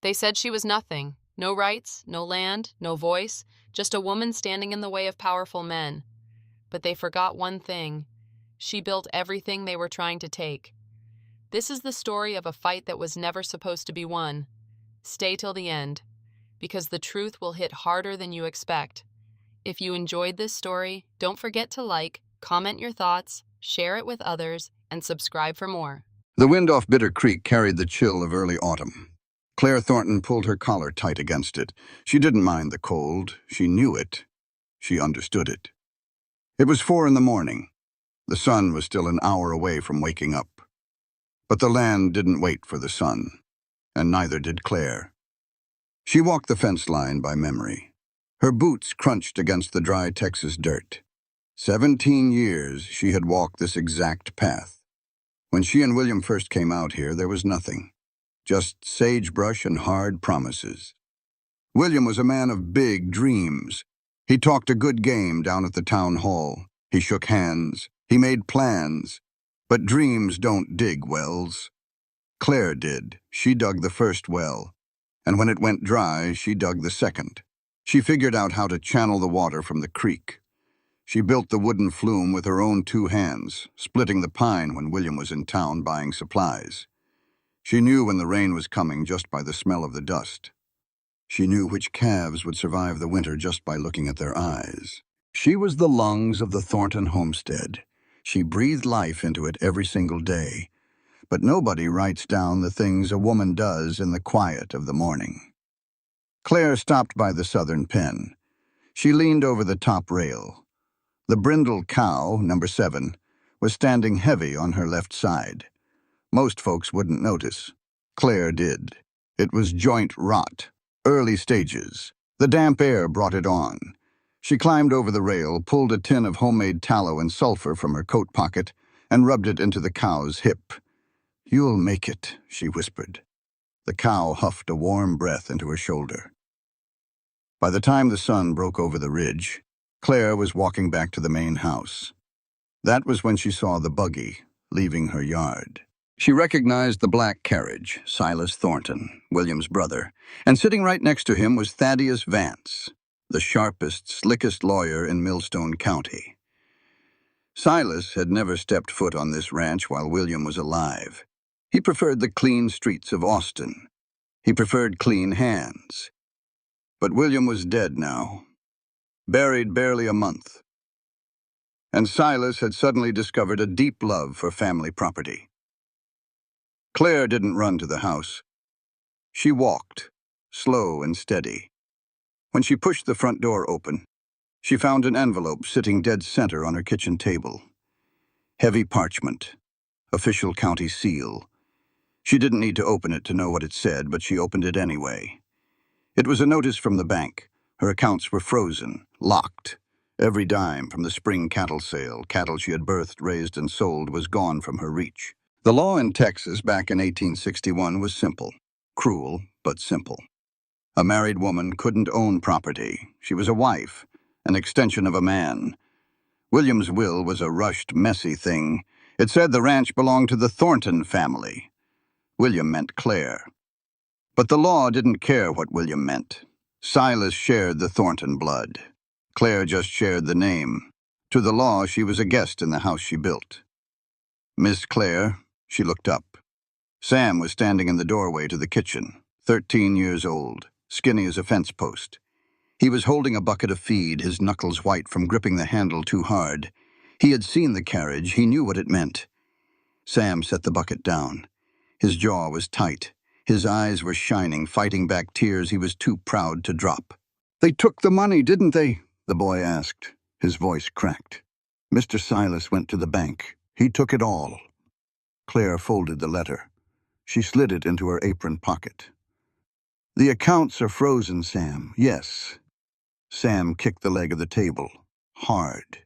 They said she was nothing. No rights, no land, no voice, just a woman standing in the way of powerful men. But they forgot one thing. She built everything they were trying to take. This is the story of a fight that was never supposed to be won. Stay till the end, because the truth will hit harder than you expect. If you enjoyed this story, don't forget to like, comment your thoughts, share it with others, and subscribe for more. The wind off Bitter Creek carried the chill of early autumn. Claire Thornton pulled her collar tight against it. She didn't mind the cold. She knew it. She understood it. It was 4 in the morning. The sun was still an hour away from waking up. But the land didn't wait for the sun, and neither did Claire. She walked the fence line by memory. Her boots crunched against the dry Texas dirt. 17 years she had walked this exact path. When she and William first came out here, there was nothing. Just sagebrush and hard promises. William was a man of big dreams. He talked a good game down at the town hall. He shook hands. He made plans. But dreams don't dig wells. Claire did. She dug the first well. And when it went dry, she dug the second. She figured out how to channel the water from the creek. She built the wooden flume with her own 2 hands, splitting the pine when William was in town buying supplies. She knew when the rain was coming just by the smell of the dust. She knew which calves would survive the winter just by looking at their eyes. She was the lungs of the Thornton homestead. She breathed life into it every single day. But nobody writes down the things a woman does in the quiet of the morning. Claire stopped by the southern pen. She leaned over the top rail. The brindle cow, number 7, was standing heavy on her left side. Most folks wouldn't notice. Claire did. It was joint rot, early stages. The damp air brought it on. She climbed over the rail, pulled a tin of homemade tallow and sulfur from her coat pocket, and rubbed it into the cow's hip. "You'll make it," she whispered. The cow huffed a warm breath into her shoulder. By the time the sun broke over the ridge, Claire was walking back to the main house. That was when she saw the buggy leaving her yard. She recognized the black carriage, Silas Thornton, William's brother, and sitting right next to him was Thaddeus Vance, the sharpest, slickest lawyer in Millstone County. Silas had never stepped foot on this ranch while William was alive. He preferred the clean streets of Austin. He preferred clean hands. But William was dead now, buried barely a month. And Silas had suddenly discovered a deep love for family property. Claire didn't run to the house. She walked, slow and steady. When she pushed the front door open, she found an envelope sitting dead center on her kitchen table. Heavy parchment, official county seal. She didn't need to open it to know what it said, but she opened it anyway. It was a notice from the bank. Her accounts were frozen, locked. Every dime from the spring cattle sale, cattle she had birthed, raised, and sold, was gone from her reach. The law in Texas back in 1861 was simple. Cruel, but simple. A married woman couldn't own property. She was a wife, an extension of a man. William's will was a rushed, messy thing. It said the ranch belonged to the Thornton family. William meant Claire. But the law didn't care what William meant. Silas shared the Thornton blood. Claire just shared the name. To the law, she was a guest in the house she built. "Miss Claire," she looked up. Sam was standing in the doorway to the kitchen, 13 years old, skinny as a fence post. He was holding a bucket of feed, his knuckles white from gripping the handle too hard. He had seen the carriage. He knew what it meant. Sam set the bucket down. His jaw was tight. His eyes were shining, fighting back tears he was too proud to drop. "They took the money, didn't they?" the boy asked. His voice cracked. "Mr. Silas went to the bank. He took it all." Claire folded the letter. She slid it into her apron pocket. "The accounts are frozen, Sam. Yes." Sam kicked the leg of the table, hard.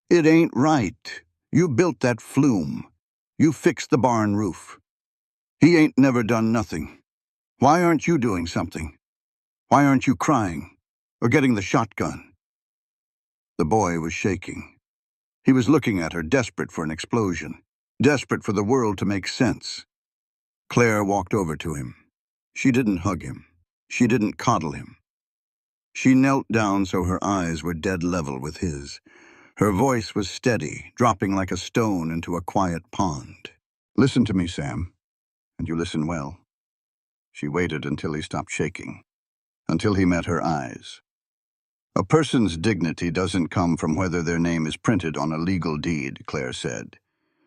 "It ain't right. You built that flume. You fixed the barn roof. He ain't never done nothing. Why aren't you doing something? Why aren't you crying? Or getting the shotgun?" The boy was shaking. He was looking at her, desperate for an explosion, desperate for the world to make sense. Claire walked over to him. She didn't hug him. She didn't coddle him. She knelt down so her eyes were dead level with his. Her voice was steady, dropping like a stone into a quiet pond. "Listen to me, Sam, and you listen well." She waited until he stopped shaking, until he met her eyes. "A person's dignity doesn't come from whether their name is printed on a legal deed," Claire said.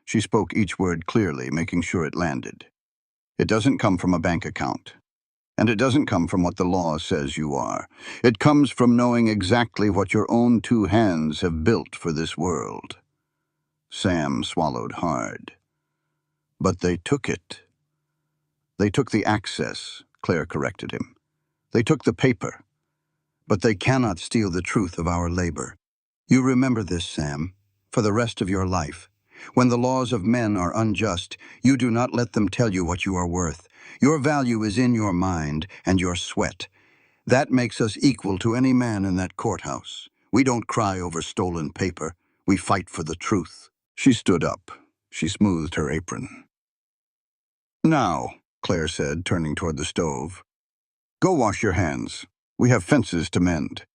She spoke each word clearly, making sure it landed. "It doesn't come from a bank account. And it doesn't come from what the law says you are. It comes from knowing exactly what your own two hands have built for this world." Sam swallowed hard. "But they took it." "They took the access," Claire corrected him. "They took the paper. But they cannot steal the truth of our labor. You remember this, Sam, for the rest of your life. When the laws of men are unjust, you do not let them tell you what you are worth. Your value is in your mind and your sweat. That makes us equal to any man in that courthouse. We don't cry over stolen paper. We fight for the truth." She stood up. She smoothed her apron. "Now," Claire said, turning toward the stove, "go wash your hands. We have fences to mend.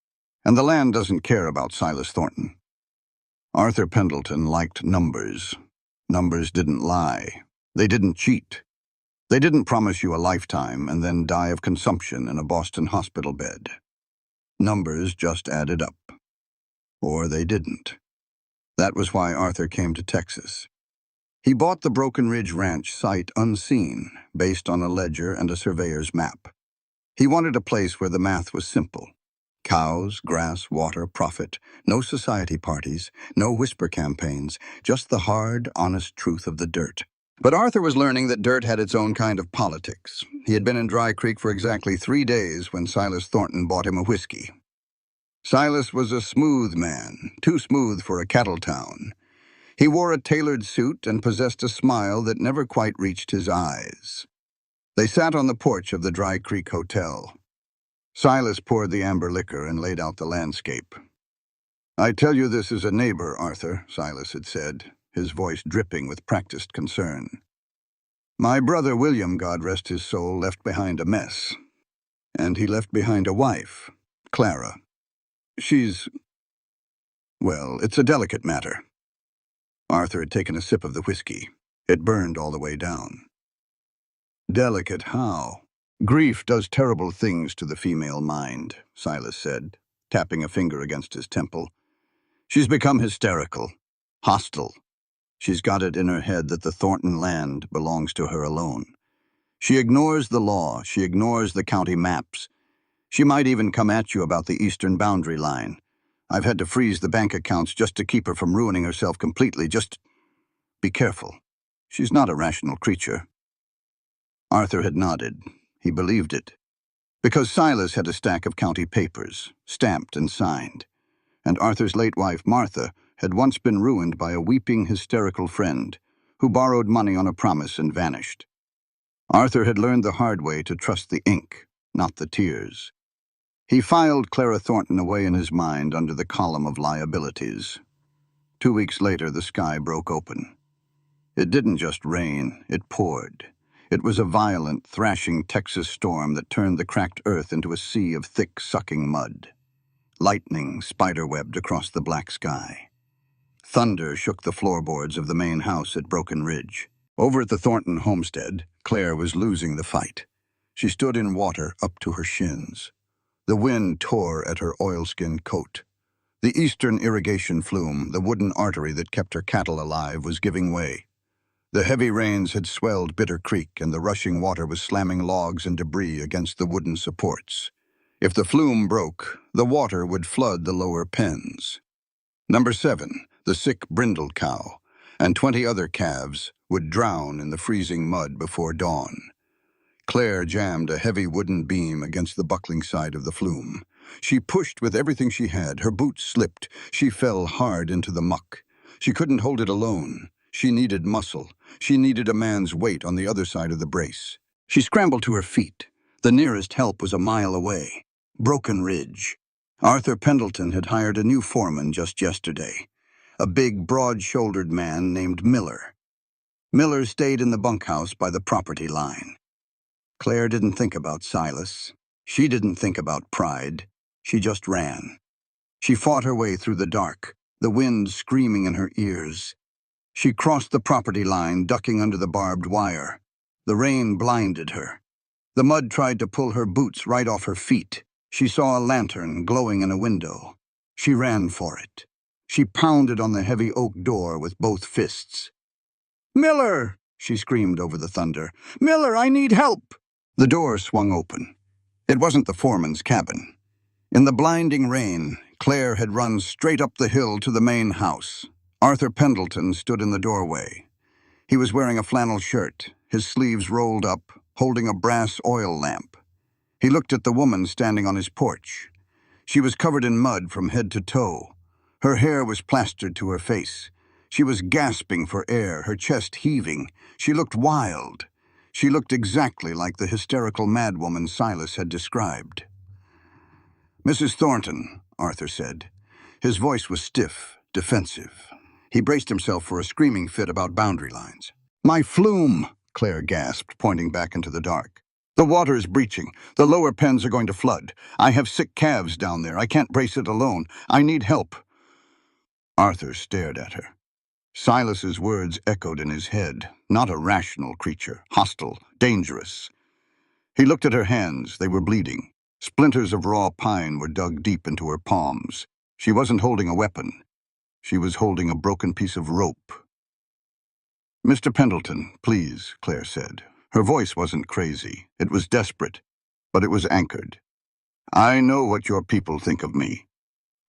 And the land doesn't care about Silas Thornton." Arthur Pendleton liked numbers. Numbers didn't lie. They didn't cheat. They didn't promise you a lifetime and then die of consumption in a Boston hospital bed. Numbers just added up. Or they didn't. That was why Arthur came to Texas. He bought the Broken Ridge Ranch sight unseen, based on a ledger and a surveyor's map. He wanted a place where the math was simple. Cows, grass, water, profit. No society parties, no whisper campaigns, just the hard, honest truth of the dirt. But Arthur was learning that dirt had its own kind of politics. He had been in Dry Creek for exactly 3 days when Silas Thornton bought him a whiskey. Silas was a smooth man, too smooth for a cattle town. He wore a tailored suit and possessed a smile that never quite reached his eyes. They sat on the porch of the Dry Creek Hotel. Silas poured the amber liquor and laid out the landscape. "I tell you this as a neighbor, Arthur," Silas had said, his voice dripping with practiced concern. "My brother William, God rest his soul, left behind a mess. And he left behind a wife, Clara. Well, it's a delicate matter." Arthur had taken a sip of the whiskey. It burned all the way down. "Delicate how?" "Grief does terrible things to the female mind," Silas said, tapping a finger against his temple. "She's become hysterical, hostile. She's got it in her head that the Thornton land belongs to her alone. She ignores the law. She ignores the county maps. She might even come at you about the eastern boundary line. I've had to freeze the bank accounts just to keep her from ruining herself completely. Just be careful. She's not a rational creature." Arthur had nodded. He believed it. Because Silas had a stack of county papers, stamped and signed. And Arthur's late wife, Martha, had once been ruined by a weeping, hysterical friend who borrowed money on a promise and vanished. Arthur had learned the hard way to trust the ink, not the tears. He filed Clara Thornton away in his mind under the column of liabilities. 2 weeks later, the sky broke open. It didn't just rain, it poured. It was a violent, thrashing Texas storm that turned the cracked earth into a sea of thick, sucking mud. Lightning spiderwebbed across the black sky. Thunder shook the floorboards of the main house at Broken Ridge. Over at the Thornton homestead, Claire was losing the fight. She stood in water up to her shins. The wind tore at her oilskin coat. The eastern irrigation flume, the wooden artery that kept her cattle alive, was giving way. The heavy rains had swelled Bitter Creek, and the rushing water was slamming logs and debris against the wooden supports. If the flume broke, the water would flood the lower pens. Number 7, the sick brindled cow, and 20 other calves would drown in the freezing mud before dawn. Claire jammed a heavy wooden beam against the buckling side of the flume. She pushed with everything she had. Her boots slipped. She fell hard into the muck. She couldn't hold it alone. She needed muscle. She needed a man's weight on the other side of the brace. She scrambled to her feet. The nearest help was a mile away. Broken Ridge. Arthur Pendleton had hired a new foreman just yesterday. A big, broad-shouldered man named Miller. Miller stayed in the bunkhouse by the property line. Claire didn't think about Silas. She didn't think about pride. She just ran. She fought her way through the dark, the wind screaming in her ears. She crossed the property line, ducking under the barbed wire. The rain blinded her. The mud tried to pull her boots right off her feet. She saw a lantern glowing in a window. She ran for it. She pounded on the heavy oak door with both fists. "Miller!" she screamed over the thunder. "Miller, I need help!" The door swung open. It wasn't the foreman's cabin. In the blinding rain, Claire had run straight up the hill to the main house. Arthur Pendleton stood in the doorway. He was wearing a flannel shirt, his sleeves rolled up, holding a brass oil lamp. He looked at the woman standing on his porch. She was covered in mud from head to toe. Her hair was plastered to her face. She was gasping for air, her chest heaving. She looked wild. She looked exactly like the hysterical madwoman Silas had described. "Mrs. Thornton," Arthur said. His voice was stiff, defensive. He braced himself for a screaming fit about boundary lines. "My flume," Claire gasped, pointing back into the dark. "The water is breaching. The lower pens are going to flood. I have sick calves down there. I can't brace it alone. I need help." Arthur stared at her. Silas's words echoed in his head. Not a rational creature. Hostile. Dangerous. He looked at her hands. They were bleeding. Splinters of raw pine were dug deep into her palms. She wasn't holding a weapon. She was holding a broken piece of rope. "Mr. Pendleton, please," Claire said. Her voice wasn't crazy. It was desperate, but it was anchored. "I know what your people think of me.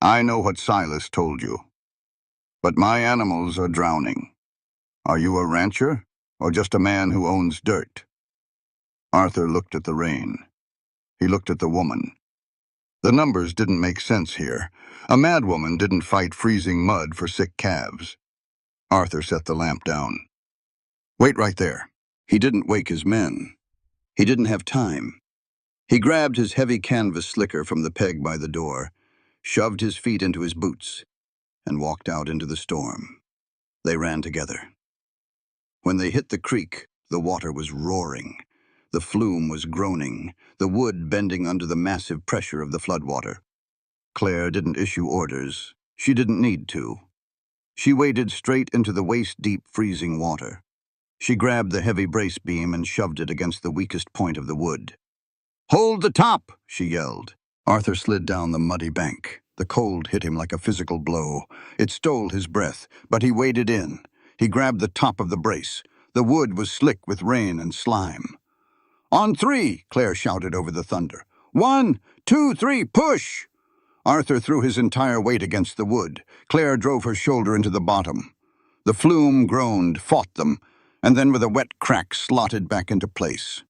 I know what Silas told you. But my animals are drowning. Are you a rancher, or just a man who owns dirt?" Arthur looked at the rain. He looked at the woman. The numbers didn't make sense here. A madwoman didn't fight freezing mud for sick calves. Arthur set the lamp down. "Wait right there." He didn't wake his men. He didn't have time. He grabbed his heavy canvas slicker from the peg by the door, shoved his feet into his boots, and walked out into the storm. They ran together. When they hit the creek, the water was roaring. The flume was groaning, the wood bending under the massive pressure of the floodwater. Claire didn't issue orders. She didn't need to. She waded straight into the waist-deep freezing water. She grabbed the heavy brace beam and shoved it against the weakest point of the wood. "Hold the top!" she yelled. Arthur slid down the muddy bank. The cold hit him like a physical blow. It stole his breath, but he waded in. He grabbed the top of the brace. The wood was slick with rain and slime. "On three!" Claire shouted over the thunder. "1, 2, 3, push!" Arthur threw his entire weight against the wood. Claire drove her shoulder into the bottom. The flume groaned, fought them, and then with a wet crack slotted back into place.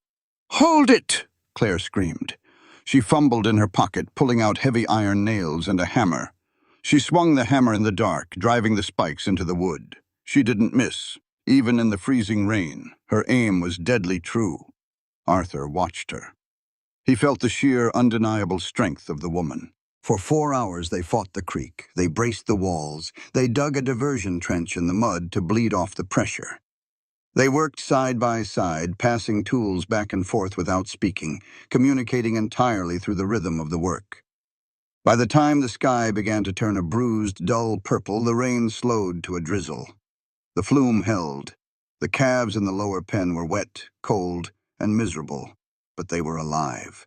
"Hold it!" Claire screamed. She fumbled in her pocket, pulling out heavy iron nails and a hammer. She swung the hammer in the dark, driving the spikes into the wood. She didn't miss. Even in the freezing rain, her aim was deadly true. Arthur watched her. He felt the sheer, undeniable strength of the woman. For 4 hours they fought the creek. They braced the walls. They dug a diversion trench in the mud to bleed off the pressure. They worked side by side, passing tools back and forth without speaking, communicating entirely through the rhythm of the work. By the time the sky began to turn a bruised, dull purple, the rain slowed to a drizzle. The flume held. The calves in the lower pen were wet, cold, and miserable, but they were alive.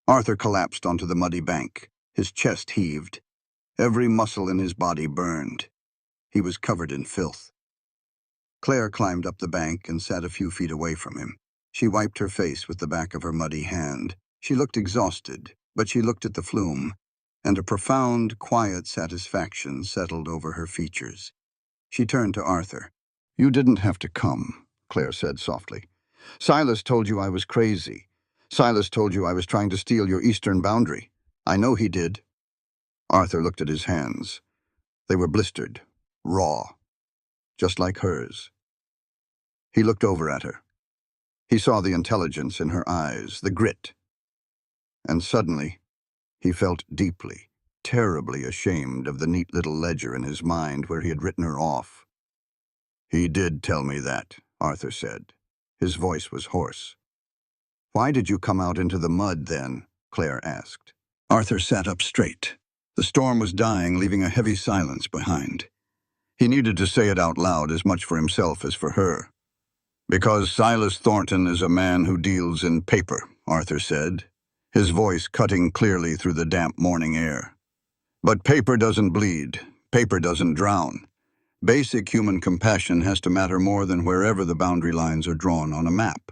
Arthur collapsed onto the muddy bank. His chest heaved. Every muscle in his body burned. He was covered in filth. Claire climbed up the bank and sat a few feet away from him. She wiped her face with the back of her muddy hand. She looked exhausted, but she looked at the flume, and a profound, quiet satisfaction settled over her features. She turned to Arthur. "You didn't have to come," Claire said softly. "Silas told you I was crazy. Silas told you I was trying to steal your eastern boundary. I know he did." Arthur looked at his hands. They were blistered, raw, just like hers. He looked over at her. He saw the intelligence in her eyes, the grit. And suddenly, he felt deeply, terribly ashamed of the neat little ledger in his mind where he had written her off. "He did tell me that," Arthur said. His voice was hoarse. "Why did you come out into the mud, then?" Claire asked. Arthur sat up straight. The storm was dying, leaving a heavy silence behind. He needed to say it out loud, as much for himself as for her. "Because Silas Thornton is a man who deals in paper," Arthur said, his voice cutting clearly through the damp morning air. "But paper doesn't bleed. Paper doesn't drown. Basic human compassion has to matter more than wherever the boundary lines are drawn on a map.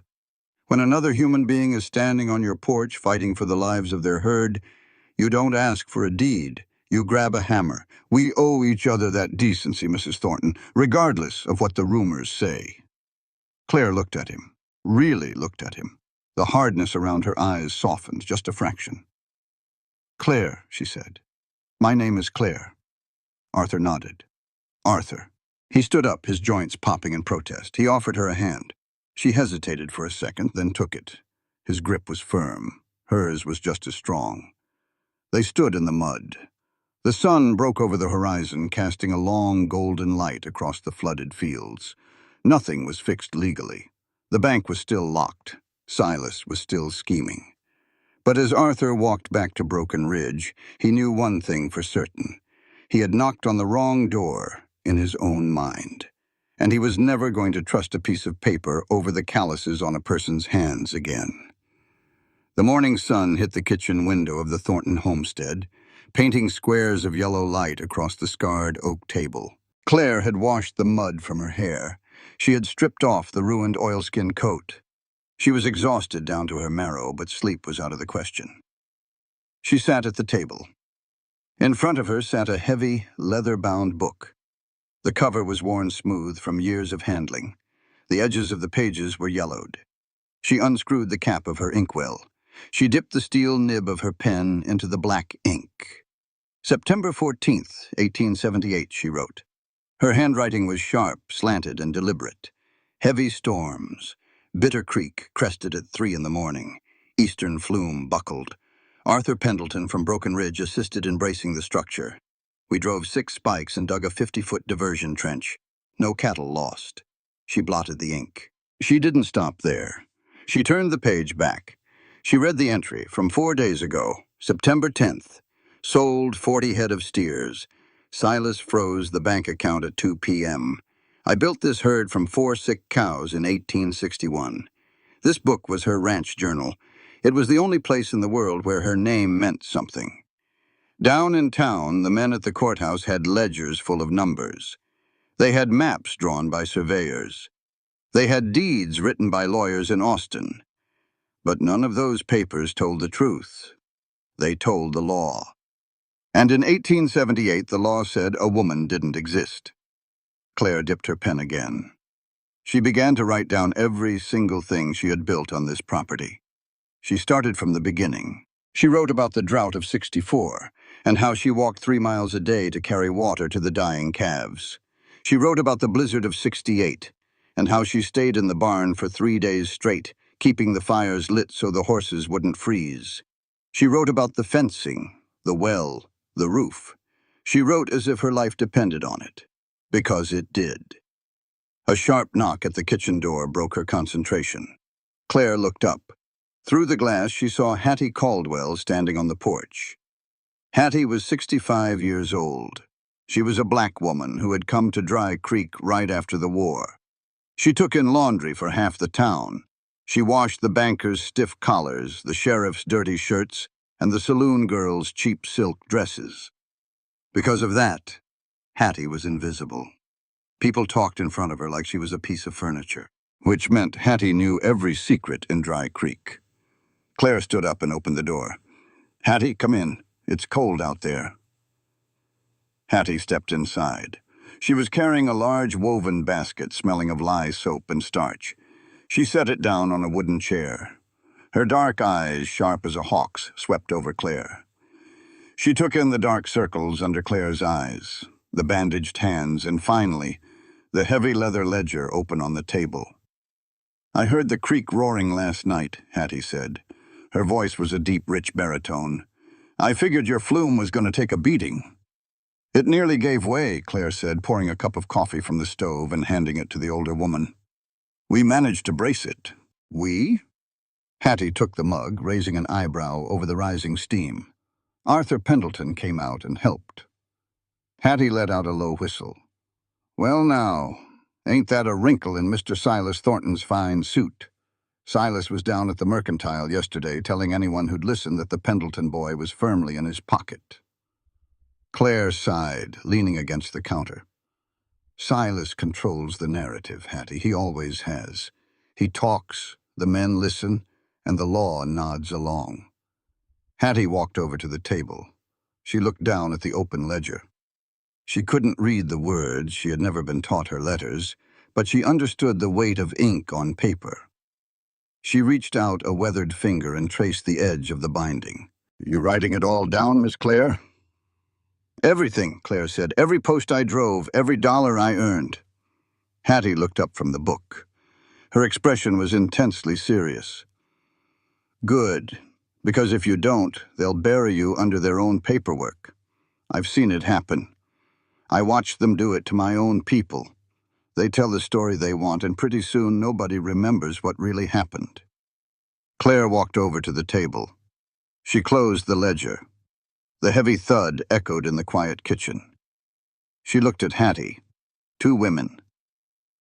When another human being is standing on your porch fighting for the lives of their herd, you don't ask for a deed. You grab a hammer. We owe each other that decency, Mrs. Thornton, regardless of what the rumors say." Claire looked at him, really looked at him. The hardness around her eyes softened just a fraction. "Claire," she said. "My name is Claire." Arthur nodded. "Arthur." He stood up, his joints popping in protest. He offered her a hand. She hesitated for a second, then took it. His grip was firm. Hers was just as strong. They stood in the mud. The sun broke over the horizon, casting a long golden light across the flooded fields. Nothing was fixed legally. The bank was still locked. Silas was still scheming. But as Arthur walked back to Broken Ridge, he knew one thing for certain. He had knocked on the wrong door in his own mind. And he was never going to trust a piece of paper over the calluses on a person's hands again. The morning sun hit the kitchen window of the Thornton homestead, painting squares of yellow light across the scarred oak table. Claire had washed the mud from her hair. She had stripped off the ruined oilskin coat. She was exhausted down to her marrow, but sleep was out of the question. She sat at the table. In front of her sat a heavy, leather-bound book. The cover was worn smooth from years of handling. The edges of the pages were yellowed. She unscrewed the cap of her inkwell. She dipped the steel nib of her pen into the black ink. "September 14th, 1878, she wrote. Her handwriting was sharp, slanted, and deliberate. Heavy storms. Bitter Creek crested at 3 in the morning. Eastern flume buckled. Arthur Pendleton from Broken Ridge assisted in bracing the structure. We drove 6 spikes and dug a 50-foot diversion trench. No cattle lost." She blotted the ink. She didn't stop there. She turned the page back. She read the entry from 4 days ago, September 10th. "Sold 40 head of steers. Silas froze the bank account at 2 p.m. I built this herd from 4 sick cows in 1861. This book was her ranch journal. It was the only place in the world where her name meant something. Down in town, the men at the courthouse had ledgers full of numbers. They had maps drawn by surveyors. They had deeds written by lawyers in Austin. But none of those papers told the truth. They told the law. And in 1878, the law said a woman didn't exist. Claire dipped her pen again. She began to write down every single thing she had built on this property. She started from the beginning. She wrote about the drought of '64 and how she walked 3 miles a day to carry water to the dying calves. She wrote about the blizzard of '68 and how she stayed in the barn for 3 days straight, keeping the fires lit so the horses wouldn't freeze. She wrote about the fencing, the well, the roof. She wrote as if her life depended on it, because it did. A sharp knock at the kitchen door broke her concentration. Claire looked up. Through the glass, she saw Hattie Caldwell standing on the porch. Hattie was 65 years old. She was a black woman who had come to Dry Creek right after the war. She took in laundry for half the town. She washed the bankers' stiff collars, the sheriff's dirty shirts, and the saloon girls' cheap silk dresses. Because of that, Hattie was invisible. People talked in front of her like she was a piece of furniture, which meant Hattie knew every secret in Dry Creek. Claire stood up and opened the door. "Hattie, come in. It's cold out there." Hattie stepped inside. She was carrying a large woven basket smelling of lye soap and starch. She set it down on a wooden chair. Her dark eyes, sharp as a hawk's, swept over Claire. She took in the dark circles under Claire's eyes, the bandaged hands, and finally, the heavy leather ledger open on the table. "I heard the creek roaring last night," Hattie said. Her voice was a deep, rich baritone. "I figured your flume was going to take a beating." "It nearly gave way," Claire said, pouring a cup of coffee from the stove and handing it to the older woman. "We managed to brace it." "We?" Hattie took the mug, raising an eyebrow over the rising steam. Arthur Pendleton came out and helped. Hattie let out a low whistle. "Well now, ain't that a wrinkle in Mr. Silas Thornton's fine suit?" Silas was down at the Mercantile yesterday telling anyone who'd listen that the Pendleton boy was firmly in his pocket. Claire sighed, leaning against the counter. "Silas controls the narrative, Hattie. He always has. He talks, the men listen, and the law nods along." Hattie walked over to the table. She looked down at the open ledger. She couldn't read the words, she had never been taught her letters, but she understood the weight of ink on paper. She reached out a weathered finger and traced the edge of the binding. "You writing it all down, Miss Claire?" "Everything," Claire said. "Every post I drove, every dollar I earned." Hattie looked up from the book. Her expression was intensely serious. "Good, because if you don't, they'll bury you under their own paperwork. I've seen it happen. I watched them do it to my own people. They tell the story they want, and pretty soon nobody remembers what really happened." Claire walked over to the table. She closed the ledger. The heavy thud echoed in the quiet kitchen. She looked at Hattie. Two women.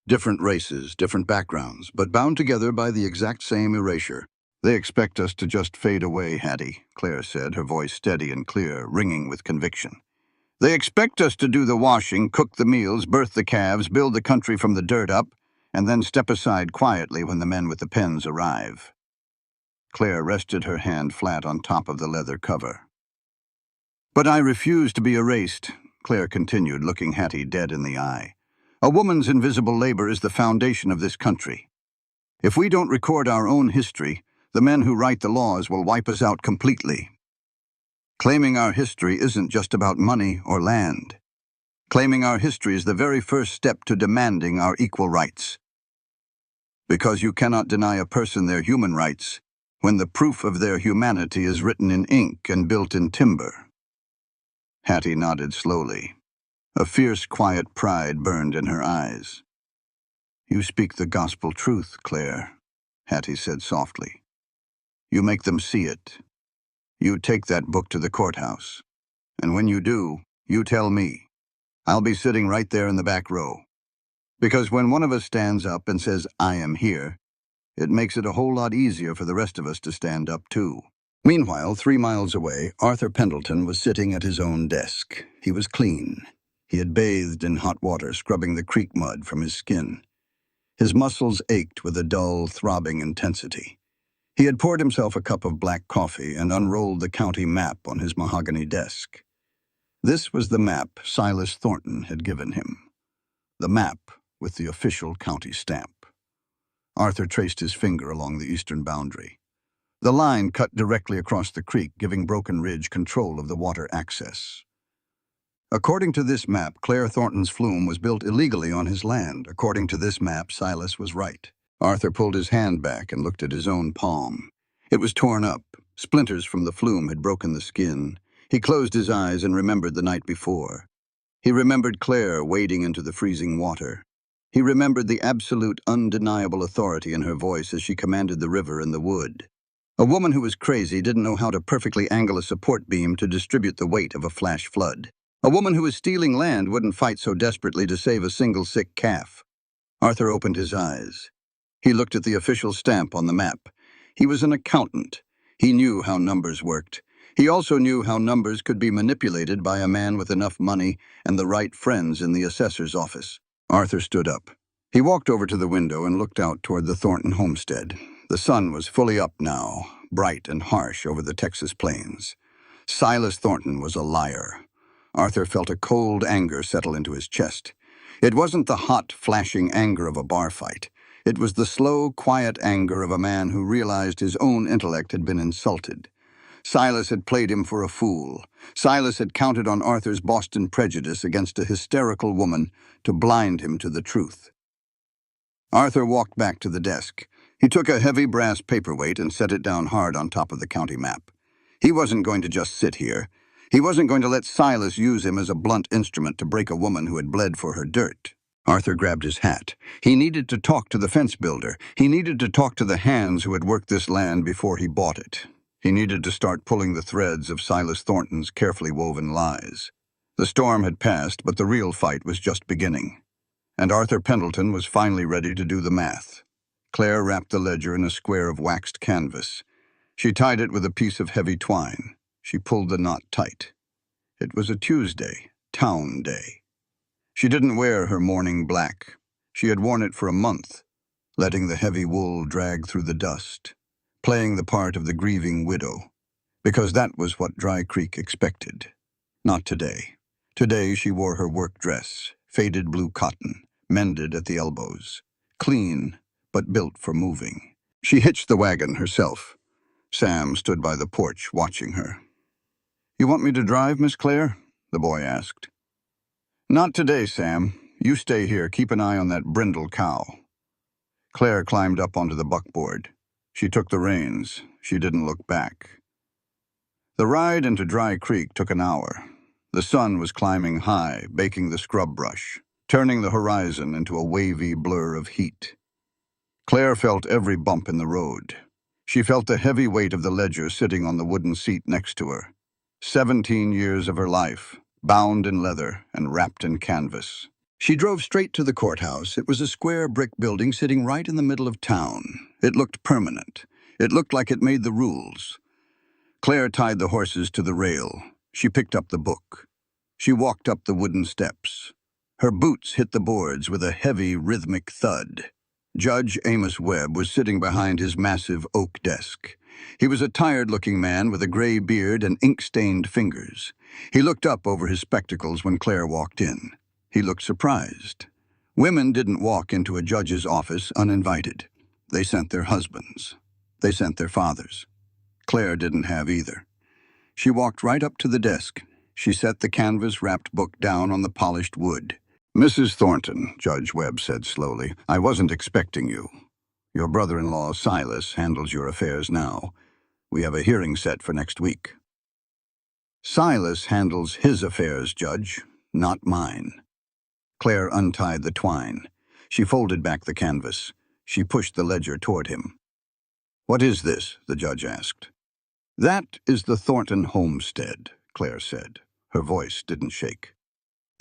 Different races, different backgrounds, but bound together by the exact same erasure. "They expect us to just fade away, Hattie," Claire said, her voice steady and clear, ringing with conviction. "They expect us to do the washing, cook the meals, birth the calves, build the country from the dirt up, and then step aside quietly when the men with the pens arrive." Claire rested her hand flat on top of the leather cover. "But I refuse to be erased," Claire continued, looking Hattie dead in the eye. "A woman's invisible labor is the foundation of this country. If we don't record our own history, the men who write the laws will wipe us out completely. Claiming our history isn't just about money or land. Claiming our history is the very first step to demanding our equal rights. Because you cannot deny a person their human rights when the proof of their humanity is written in ink and built in timber." Hattie nodded slowly. A fierce, quiet pride burned in her eyes. "You speak the gospel truth, Claire," Hattie said softly. "You make them see it. You take that book to the courthouse. And when you do, you tell me. I'll be sitting right there in the back row. Because when one of us stands up and says, 'I am here,' it makes it a whole lot easier for the rest of us to stand up too." Meanwhile, 3 miles away, Arthur Pendleton was sitting at his own desk. He was clean. He had bathed in hot water, scrubbing the creek mud from his skin. His muscles ached with a dull, throbbing intensity. He had poured himself a cup of black coffee and unrolled the county map on his mahogany desk. This was the map Silas Thornton had given him. The map with the official county stamp. Arthur traced his finger along the eastern boundary. The line cut directly across the creek, giving Broken Ridge control of the water access. According to this map, Claire Thornton's flume was built illegally on his land. According to this map, Silas was right. Arthur pulled his hand back and looked at his own palm. It was torn up. Splinters from the flume had broken the skin. He closed his eyes and remembered the night before. He remembered Claire wading into the freezing water. He remembered the absolute, undeniable authority in her voice as she commanded the river and the wood. A woman who was crazy didn't know how to perfectly angle a support beam to distribute the weight of a flash flood. A woman who was stealing land wouldn't fight so desperately to save a single sick calf. Arthur opened his eyes. He looked at the official stamp on the map. He was an accountant. He knew how numbers worked. He also knew how numbers could be manipulated by a man with enough money and the right friends in the assessor's office. Arthur stood up. He walked over to the window and looked out toward the Thornton homestead. The sun was fully up now, bright and harsh over the Texas plains. Silas Thornton was a liar. Arthur felt a cold anger settle into his chest. It wasn't the hot, flashing anger of a bar fight. It was the slow, quiet anger of a man who realized his own intellect had been insulted. Silas had played him for a fool. Silas had counted on Arthur's Boston prejudice against a hysterical woman to blind him to the truth. Arthur walked back to the desk. He took a heavy brass paperweight and set it down hard on top of the county map. He wasn't going to just sit here. He wasn't going to let Silas use him as a blunt instrument to break a woman who had bled for her dirt. Arthur grabbed his hat. He needed to talk to the fence builder. He needed to talk to the hands who had worked this land before he bought it. He needed to start pulling the threads of Silas Thornton's carefully woven lies. The storm had passed, but the real fight was just beginning. And Arthur Pendleton was finally ready to do the math. Claire wrapped the ledger in a square of waxed canvas. She tied it with a piece of heavy twine. She pulled the knot tight. It was a Tuesday, town day. She didn't wear her mourning black. She had worn it for a month, letting the heavy wool drag through the dust, playing the part of the grieving widow, because that was what Dry Creek expected. Not today. Today she wore her work dress, faded blue cotton, mended at the elbows, clean, but built for moving. She hitched the wagon herself. Sam stood by the porch, watching her. "You want me to drive, Miss Claire?" the boy asked. "Not today, Sam. You stay here. Keep an eye on that brindle cow." Claire climbed up onto the buckboard. She took the reins. She didn't look back. The ride into Dry Creek took an hour. The sun was climbing high, baking the scrub brush, turning the horizon into a wavy blur of heat. Claire felt every bump in the road. She felt the heavy weight of the ledger sitting on the wooden seat next to her. 17 years of her life, bound in leather and wrapped in canvas. She drove straight to the courthouse. It was a square brick building sitting right in the middle of town. It looked permanent. It looked like it made the rules. Claire tied the horses to the rail. She picked up the book. She walked up the wooden steps. Her boots hit the boards with a heavy, rhythmic thud. Judge Amos Webb was sitting behind his massive oak desk. He was a tired-looking man with a gray beard and ink-stained fingers. He looked up over his spectacles when Claire walked in. He looked surprised. Women didn't walk into a judge's office uninvited. They sent their husbands. They sent their fathers. Claire didn't have either. She walked right up to the desk. She set the canvas-wrapped book down on the polished wood. "Mrs. Thornton," Judge Webb said slowly, "I wasn't expecting you. Your brother-in-law, Silas, handles your affairs now. We have a hearing set for next week." "Silas handles his affairs, Judge, not mine." Claire untied the twine. She folded back the canvas. She pushed the ledger toward him. "What is this?" the judge asked. "That is the Thornton homestead," Claire said. Her voice didn't shake.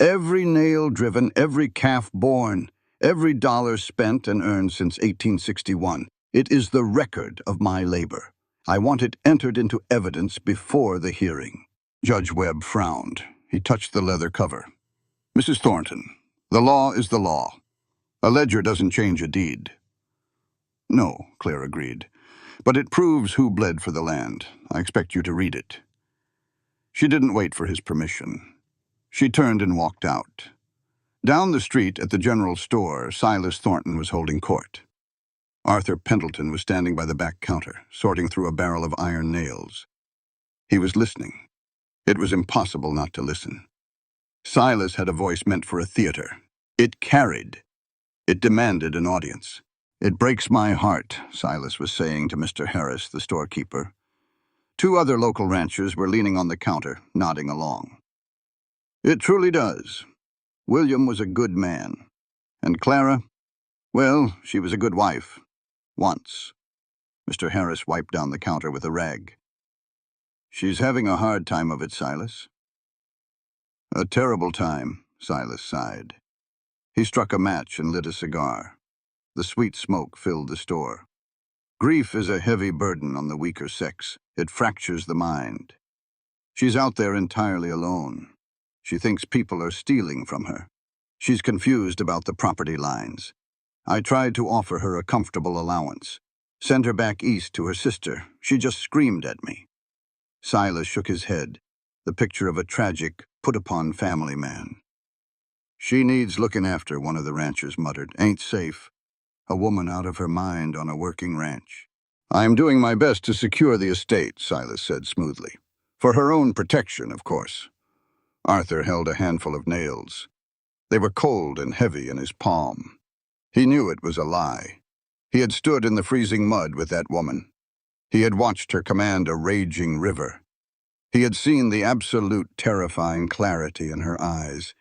"Every nail driven, every calf born, every dollar spent and earned since 1861. It is the record of my labor. I want it entered into evidence before the hearing." Judge Webb frowned. He touched the leather cover. "Mrs. Thornton, the law is the law. A ledger doesn't change a deed." "No," Claire agreed. "But it proves who bled for the land. I expect you to read it." She didn't wait for his permission. She turned and walked out. Down the street at the general store, Silas Thornton was holding court. Arthur Pendleton was standing by the back counter, sorting through a barrel of iron nails. He was listening. It was impossible not to listen. Silas had a voice meant for a theater. It carried. It demanded an audience. "It breaks my heart," Silas was saying to Mr. Harris, the storekeeper. Two other local ranchers were leaning on the counter, nodding along. "It truly does. William was a good man. And Clara, well, she was a good wife. Once." Mr. Harris wiped down the counter with a rag. "She's having a hard time of it, Silas." "A terrible time," Silas sighed. He struck a match and lit a cigar. The sweet smoke filled the store. "Grief is a heavy burden on the weaker sex. It fractures the mind. She's out there entirely alone. She thinks people are stealing from her. She's confused about the property lines. I tried to offer her a comfortable allowance. Send her back east to her sister. She just screamed at me." Silas shook his head, the picture of a tragic, put-upon family man. "She needs looking after," one of the ranchers muttered. "Ain't safe. A woman out of her mind on a working ranch." "I am doing my best to secure the estate," Silas said smoothly. "For her own protection, of course." Arthur held a handful of nails. They were cold and heavy in his palm. He knew it was a lie. He had stood in the freezing mud with that woman. He had watched her command a raging river. He had seen the absolute terrifying clarity in her eyes,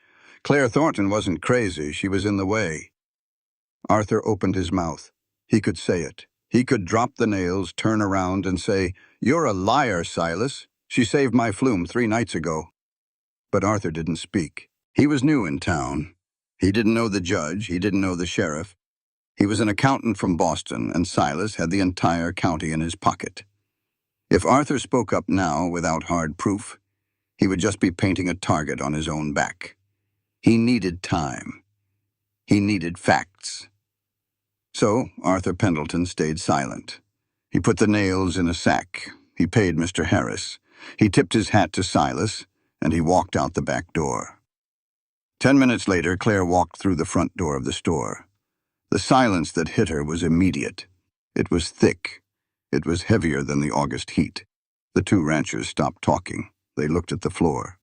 Claire Thornton wasn't crazy, she was in the way. Arthur opened his mouth. He could say it. He could drop the nails, turn around, and say, "You're a liar, Silas. She saved my flume 3 nights ago." But Arthur didn't speak. He was new in town. He didn't know the judge, he didn't know the sheriff. He was an accountant from Boston, and Silas had the entire county in his pocket. If Arthur spoke up now without hard proof, he would just be painting a target on his own back. He needed time. He needed facts. So Arthur Pendleton stayed silent. He put the nails in a sack. He paid Mr. Harris. He tipped his hat to Silas, and he walked out the back door. 10 minutes later, Claire walked through the front door of the store. The silence that hit her was immediate. It was thick. It was heavier than the August heat. The 2 ranchers stopped talking. They looked at the floor.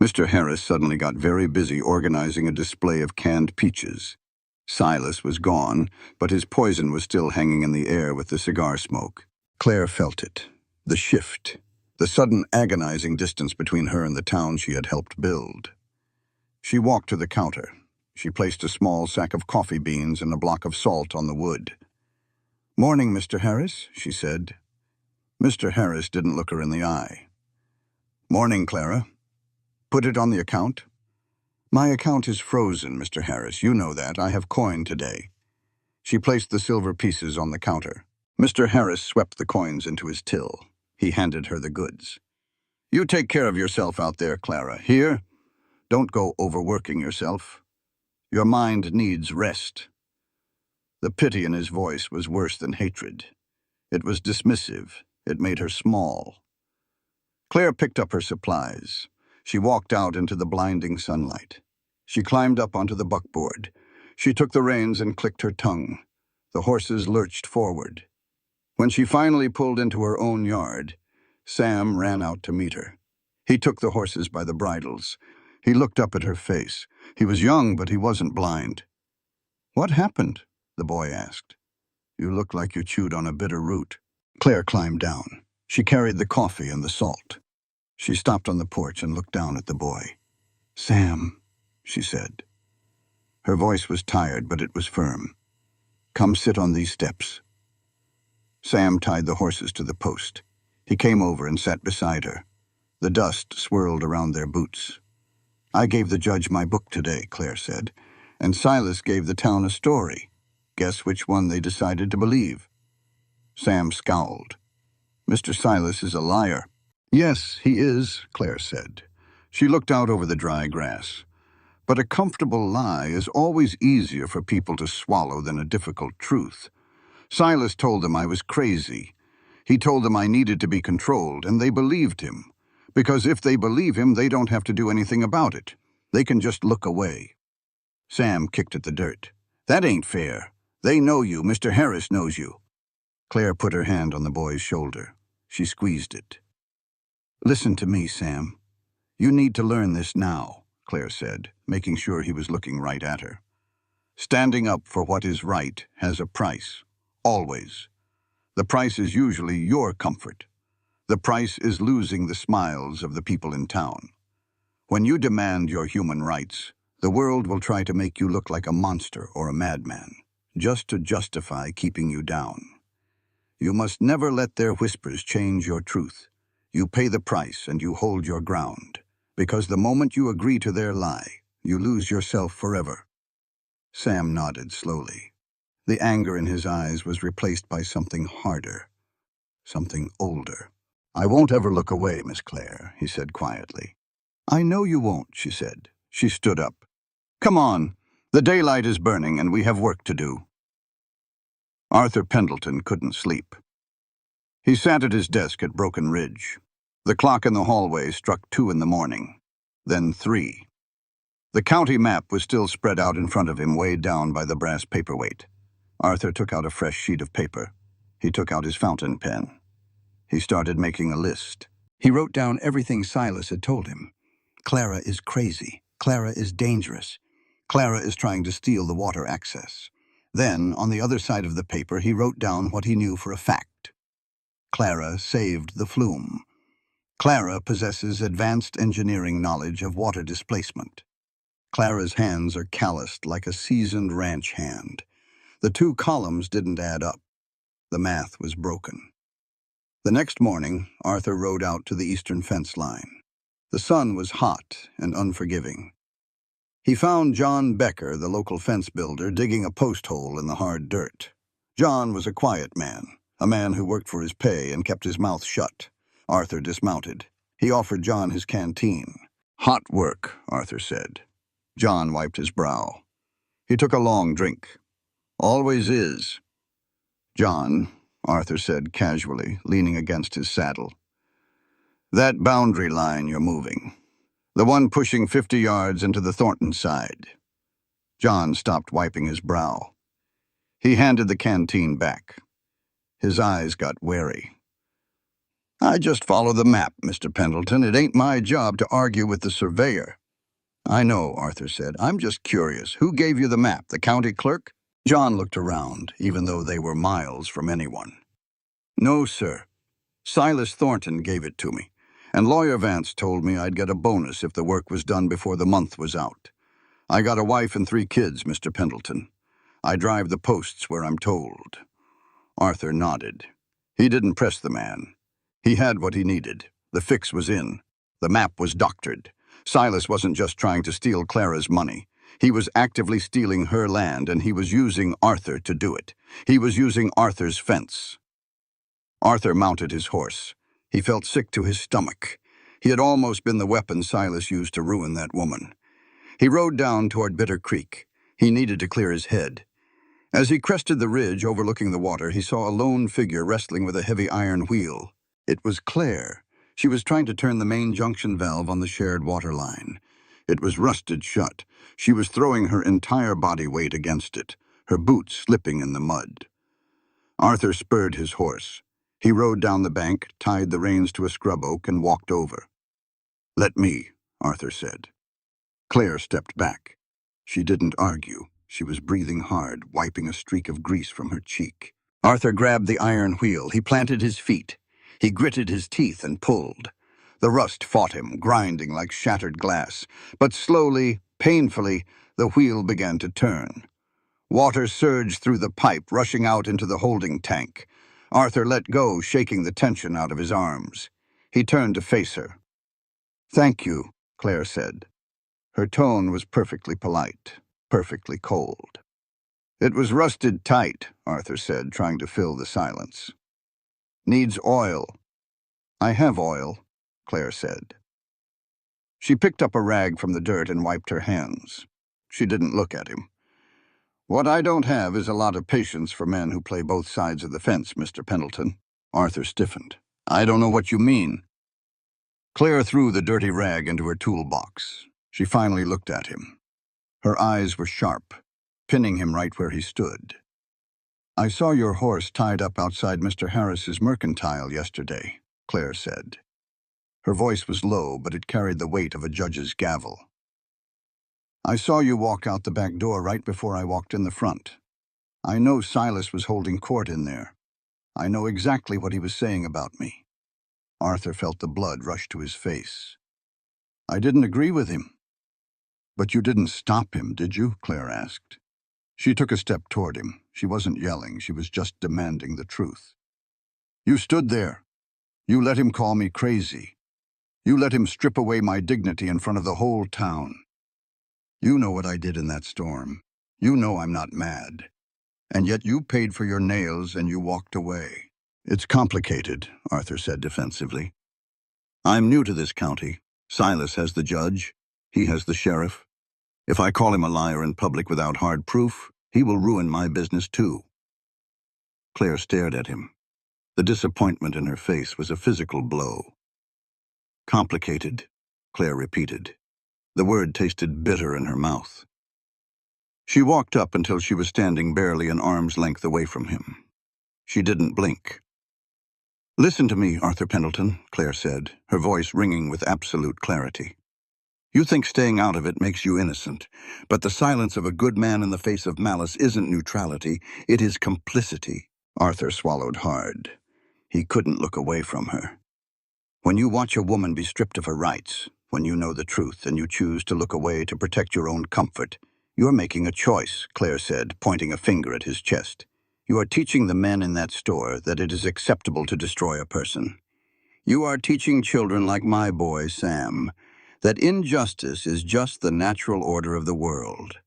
Mr. Harris suddenly got very busy organizing a display of canned peaches. Silas was gone, but his poison was still hanging in the air with the cigar smoke. Claire felt it. The shift. The sudden agonizing distance between her and the town she had helped build. She walked to the counter. She placed a small sack of coffee beans and a block of salt on the wood. "Morning, Mr. Harris," she said. Mr. Harris didn't look her in the eye. "Morning, Clara. Put it on the account?" "My account is frozen, Mr. Harris. You know that. I have coin today." She placed the silver pieces on the counter. Mr. Harris swept the coins into his till. He handed her the goods. "You take care of yourself out there, Clara. Here? Don't go overworking yourself. Your mind needs rest." The pity in his voice was worse than hatred. It was dismissive. It made her small. Claire picked up her supplies. She walked out into the blinding sunlight. She climbed up onto the buckboard. She took the reins and clicked her tongue. The horses lurched forward. When she finally pulled into her own yard, Sam ran out to meet her. He took the horses by the bridles. He looked up at her face. He was young, but he wasn't blind. "What happened?" the boy asked. "You look like you chewed on a bitter root." Claire climbed down. She carried the coffee and the salt. She stopped on the porch and looked down at the boy. "Sam," she said. Her voice was tired, but it was firm. "Come sit on these steps." Sam tied the horses to the post. He came over and sat beside her. The dust swirled around their boots. "I gave the judge my book today," Claire said, "and Silas gave the town a story. Guess which one they decided to believe?" Sam scowled. "Mr. Silas is a liar." "Yes, he is," Claire said. She looked out over the dry grass. "But a comfortable lie is always easier for people to swallow than a difficult truth. Silas told them I was crazy. He told them I needed to be controlled, and they believed him. Because if they believe him, they don't have to do anything about it. They can just look away." Sam kicked at the dirt. "That ain't fair. They know you. Mr. Harris knows you." Claire put her hand on the boy's shoulder. She squeezed it. "Listen to me, Sam. You need to learn this now," Claire said, making sure he was looking right at her. "Standing up for what is right has a price. Always. The price is usually your comfort. The price is losing the smiles of the people in town. When you demand your human rights, the world will try to make you look like a monster or a madman, just to justify keeping you down. You must never let their whispers change your truth. You pay the price and you hold your ground, because the moment you agree to their lie, you lose yourself forever." Sam nodded slowly. The anger in his eyes was replaced by something harder, something older. "I won't ever look away, Miss Claire," he said quietly. "I know you won't," she said. She stood up. "Come on. The daylight is burning and we have work to do." Arthur Pendleton couldn't sleep. He sat at his desk at Broken Ridge. The clock in the hallway struck 2 in the morning, then 3. The county map was still spread out in front of him, weighed down by the brass paperweight. Arthur took out a fresh sheet of paper. He took out his fountain pen. He started making a list. He wrote down everything Silas had told him. Clara is crazy. Clara is dangerous. Clara is trying to steal the water access. Then, on the other side of the paper, he wrote down what he knew for a fact. Clara saved the flume. Clara possesses advanced engineering knowledge of water displacement. Clara's hands are calloused like a seasoned ranch hand. The two columns didn't add up. The math was broken. The next morning, Arthur rode out to the eastern fence line. The sun was hot and unforgiving. He found John Becker, the local fence builder, digging a post hole in the hard dirt. John was a quiet man, a man who worked for his pay and kept his mouth shut. Arthur dismounted. He offered John his canteen. "Hot work," Arthur said. John wiped his brow. He took a long drink. "Always is." "John," Arthur said casually, leaning against his saddle. "That boundary line you're moving. The one pushing 50 yards into the Thornton side." John stopped wiping his brow. He handed the canteen back. His eyes got wary. "I just follow the map, Mr. Pendleton. It ain't my job to argue with the surveyor." "I know," Arthur said. "I'm just curious. Who gave you the map, the county clerk?" John looked around, even though they were miles from anyone. "No, sir. Silas Thornton gave it to me, and Lawyer Vance told me I'd get a bonus if the work was done before the month was out. I got a wife and 3 kids, Mr. Pendleton. I drive the posts where I'm told." Arthur nodded. He didn't press the man. He had what he needed. The fix was in. The map was doctored. Silas wasn't just trying to steal Clara's money. He was actively stealing her land, and he was using Arthur to do it. He was using Arthur's fence. Arthur mounted his horse. He felt sick to his stomach. He had almost been the weapon Silas used to ruin that woman. He rode down toward Bitter Creek. He needed to clear his head. As he crested the ridge overlooking the water, he saw a lone figure wrestling with a heavy iron wheel. It was Claire. She was trying to turn the main junction valve on the shared water line. It was rusted shut. She was throwing her entire body weight against it, her boots slipping in the mud. Arthur spurred his horse. He rode down the bank, tied the reins to a scrub oak, and walked over. "Let me," Arthur said. Claire stepped back. She didn't argue. She was breathing hard, wiping a streak of grease from her cheek. Arthur grabbed the iron wheel. He planted his feet. He gritted his teeth and pulled. The rust fought him, grinding like shattered glass. But slowly, painfully, the wheel began to turn. Water surged through the pipe, rushing out into the holding tank. Arthur let go, shaking the tension out of his arms. He turned to face her. "Thank you," Claire said. Her tone was perfectly polite, perfectly cold. "It was rusted tight," Arthur said, trying to fill the silence. "Needs oil." "I have oil," Claire said. She picked up a rag from the dirt and wiped her hands. She didn't look at him. "What I don't have is a lot of patience for men who play both sides of the fence, Mr. Pendleton." Arthur stiffened. "I don't know what you mean." Claire threw the dirty rag into her toolbox. She finally looked at him. Her eyes were sharp, pinning him right where he stood. "I saw your horse tied up outside Mr. Harris's mercantile yesterday," Claire said. Her voice was low, but it carried the weight of a judge's gavel. "I saw you walk out the back door right before I walked in the front. I know Silas was holding court in there. I know exactly what he was saying about me." Arthur felt the blood rush to his face. "I didn't agree with him." "But you didn't stop him, did you?" Claire asked. She took a step toward him. She wasn't yelling. She was just demanding the truth. "You stood there. You let him call me crazy. You let him strip away my dignity in front of the whole town. You know what I did in that storm. You know I'm not mad. And yet you paid for your nails and you walked away." "It's complicated," Arthur said defensively. "I'm new to this county. Silas has the judge. He has the sheriff. If I call him a liar in public without hard proof, he will ruin my business too." Claire stared at him. The disappointment in her face was a physical blow. "Complicated," Claire repeated. The word tasted bitter in her mouth. She walked up until she was standing barely an arm's length away from him. She didn't blink. "Listen to me, Arthur Pendleton," Claire said, her voice ringing with absolute clarity. "You think staying out of it makes you innocent, but the silence of a good man in the face of malice isn't neutrality, it is complicity." Arthur swallowed hard. He couldn't look away from her. "When you watch a woman be stripped of her rights, When you know the truth and you choose to look away to protect your own comfort, you're making a choice, Claire said, pointing a finger at his chest. You are teaching the men in that store that it is acceptable to destroy a person. You are teaching children like my boy, Sam, that injustice is just the natural order of the world.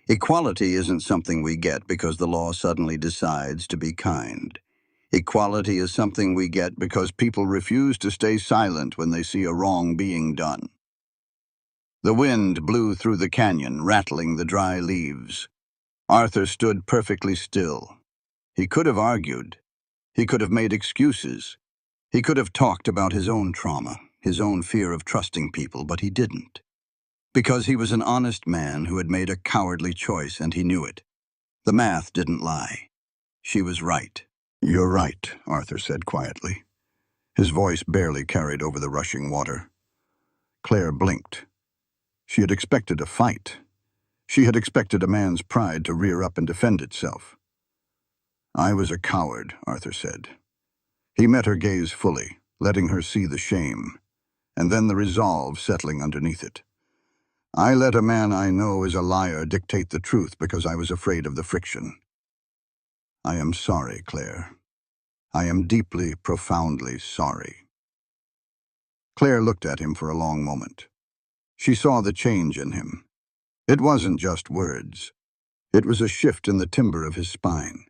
Equality isn't something we get because the law suddenly decides to be kind. Equality is something we get because people refuse to stay silent when they see a wrong being done. The wind blew through the canyon, rattling the dry leaves. Arthur stood perfectly still. He could have argued. He could have made excuses. He could have talked about his own trauma, his own fear of trusting people, but he didn't. Because he was an honest man who had made a cowardly choice, and he knew it. The math didn't lie. She was right. "You're right," Arthur said quietly. His voice barely carried over the rushing water. Claire blinked. She had expected a fight. She had expected a man's pride to rear up and defend itself. "I was a coward," Arthur said. He met her gaze fully, letting her see the shame, and then the resolve settling underneath it. "I let a man I know is a liar dictate the truth because I was afraid of the friction. I am sorry, Claire. I am deeply, profoundly sorry." Claire looked at him for a long moment. She saw the change in him. It wasn't just words. It was a shift in the timber of his spine.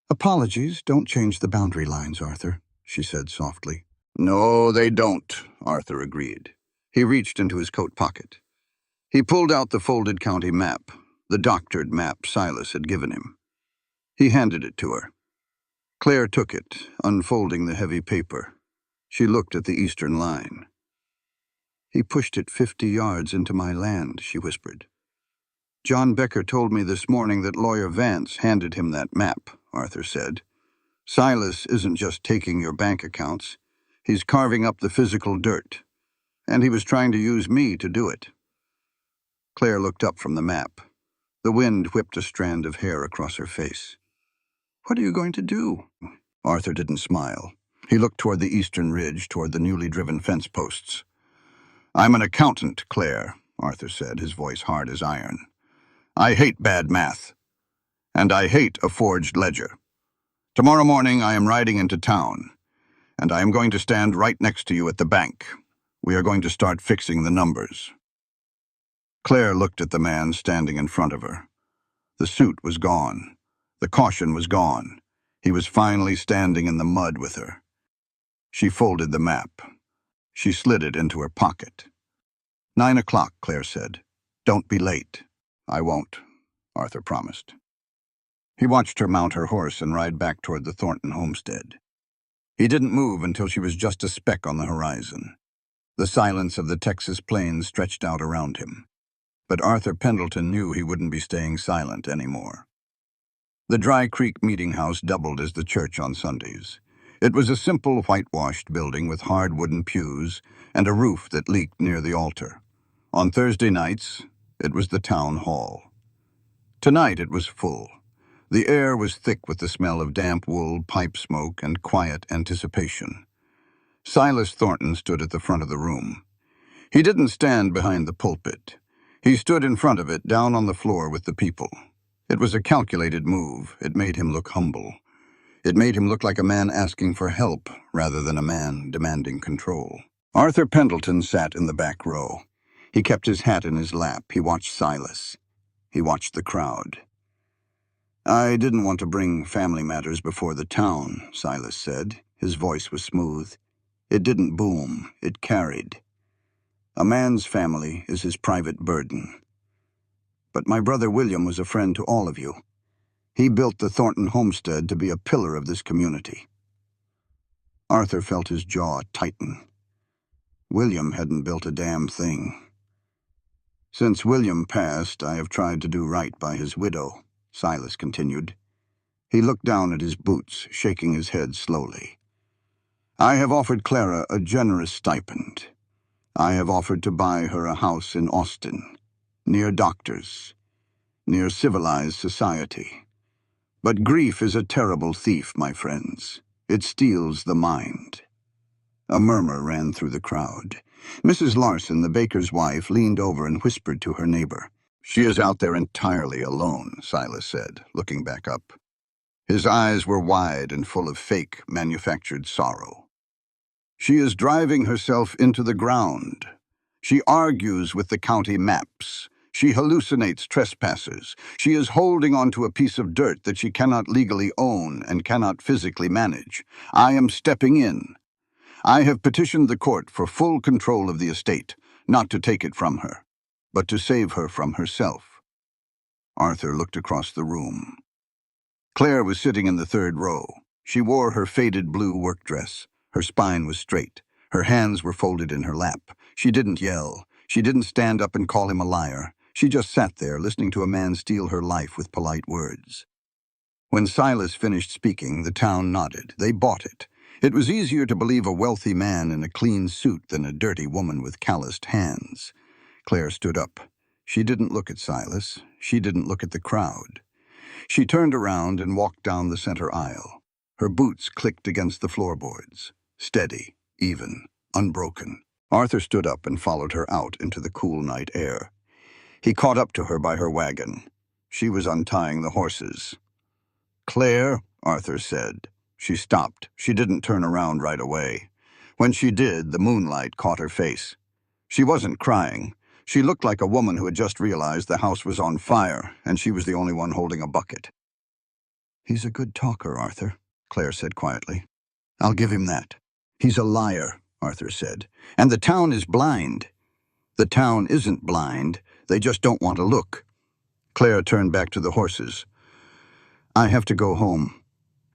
"Apologies don't change the boundary lines, Arthur," she said softly. "No, they don't," Arthur agreed. He reached into his coat pocket. He pulled out the folded county map, the doctored map Silas had given him. He handed it to her. Claire took it, unfolding the heavy paper. She looked at the eastern line. "He pushed it 50 yards into my land," she whispered. "John Becker told me this morning that Lawyer Vance handed him that map," Arthur said. "Silas isn't just taking your bank accounts. He's carving up the physical dirt. And he was trying to use me to do it." Claire looked up from the map. The wind whipped a strand of hair across her face. "What are you going to do?" Arthur didn't smile. He looked toward the eastern ridge, toward the newly driven fence posts. "I'm an accountant, Claire," Arthur said, his voice hard as iron. "I hate bad math. And I hate a forged ledger. Tomorrow morning I am riding into town, and I am going to stand right next to you at the bank. We are going to start fixing the numbers." Claire looked at the man standing in front of her. The suit was gone. The caution was gone. He was finally standing in the mud with her. She folded the map. She slid it into her pocket. 9 o'clock, Claire said. "Don't be late." "I won't," Arthur promised. He watched her mount her horse and ride back toward the Thornton homestead. He didn't move until she was just a speck on the horizon. The silence of the Texas plains stretched out around him. But Arthur Pendleton knew he wouldn't be staying silent anymore. The Dry Creek Meeting House doubled as the church on Sundays. It was a simple whitewashed building with hard wooden pews and a roof that leaked near the altar. On Thursday nights, it was the town hall. Tonight it was full. The air was thick with the smell of damp wool, pipe smoke, and quiet anticipation. Silas Thornton stood at the front of the room. He didn't stand behind the pulpit. He stood in front of it, down on the floor with the people. It was a calculated move. It made him look humble. It made him look like a man asking for help rather than a man demanding control. Arthur Pendleton sat in the back row. He kept his hat in his lap. He watched Silas. He watched the crowd. "I didn't want to bring family matters before the town," Silas said. His voice was smooth. It didn't boom. It carried. "A man's family is his private burden. But my brother William was a friend to all of you. He built the Thornton homestead to be a pillar of this community." Arthur felt his jaw tighten. William hadn't built a damn thing. "Since William passed, I have tried to do right by his widow," Silas continued. He looked down at his boots, shaking his head slowly. "I have offered Clara a generous stipend. I have offered to buy her a house in Austin, near doctors, near civilized society. But grief is a terrible thief, my friends. It steals the mind. A murmur ran through the crowd. Mrs. Larson, the baker's wife, leaned over and whispered to her neighbor. "She is out there entirely alone," Silas said, looking back up. His eyes were wide and full of fake, manufactured sorrow. "She is driving herself into the ground. She argues with the county maps. She hallucinates trespassers. She is holding onto a piece of dirt that she cannot legally own and cannot physically manage. I am stepping in. I have petitioned the court for full control of the estate, not to take it from her, but to save her from herself." Arthur looked across the room. Claire was sitting in the third row. She wore her faded blue work dress. Her spine was straight. Her hands were folded in her lap. She didn't yell. She didn't stand up and call him a liar. She just sat there, listening to a man steal her life with polite words. When Silas finished speaking, the town nodded. They bought it. It was easier to believe a wealthy man in a clean suit than a dirty woman with calloused hands. Claire stood up. She didn't look at Silas. She didn't look at the crowd. She turned around and walked down the center aisle. Her boots clicked against the floorboards. Steady, even, unbroken. Arthur stood up and followed her out into the cool night air. He caught up to her by her wagon. She was untying the horses. "Claire," Arthur said. She stopped. She didn't turn around right away. When she did, the moonlight caught her face. She wasn't crying. She looked like a woman who had just realized the house was on fire, and she was the only one holding a bucket. "He's a good talker, Arthur," Claire said quietly. "I'll give him that." "He's a liar," Arthur said. "And the town is blind." "The town isn't blind. They just don't want to look." Claire turned back to the horses. "I have to go home.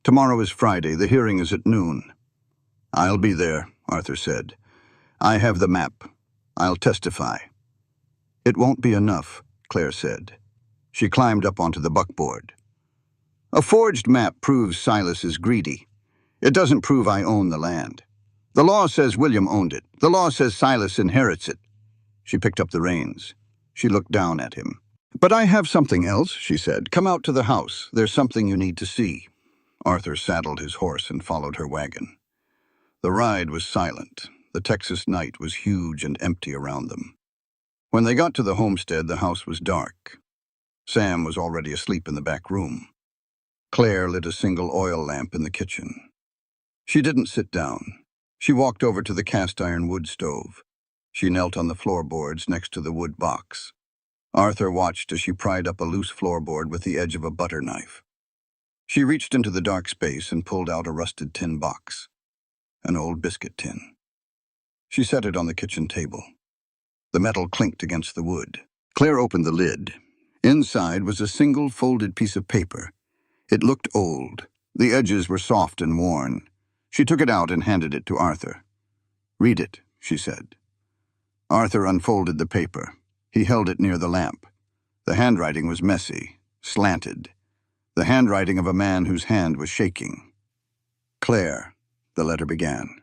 Tomorrow is Friday. The hearing is at noon." "I'll be there," Arthur said. "I have the map. I'll testify." "It won't be enough," Claire said. She climbed up onto the buckboard. "A forged map proves Silas is greedy. It doesn't prove I own the land. The law says William owned it. The law says Silas inherits it." She picked up the reins. She looked down at him. "But I have something else," she said. "Come out to the house. There's something you need to see." Arthur saddled his horse and followed her wagon. The ride was silent. The Texas night was huge and empty around them. When they got to the homestead, the house was dark. Sam was already asleep in the back room. Claire lit a single oil lamp in the kitchen. She didn't sit down. She walked over to the cast-iron wood stove. She knelt on the floorboards next to the wood box. Arthur watched as she pried up a loose floorboard with the edge of a butter knife. She reached into the dark space and pulled out a rusted tin box, an old biscuit tin. She set it on the kitchen table. The metal clinked against the wood. Claire opened the lid. Inside was a single folded piece of paper. It looked old. The edges were soft and worn. She took it out and handed it to Arthur. "Read it," she said. Arthur unfolded the paper. He held it near the lamp. The handwriting was messy, slanted. The handwriting of a man whose hand was shaking. "Claire," the letter began.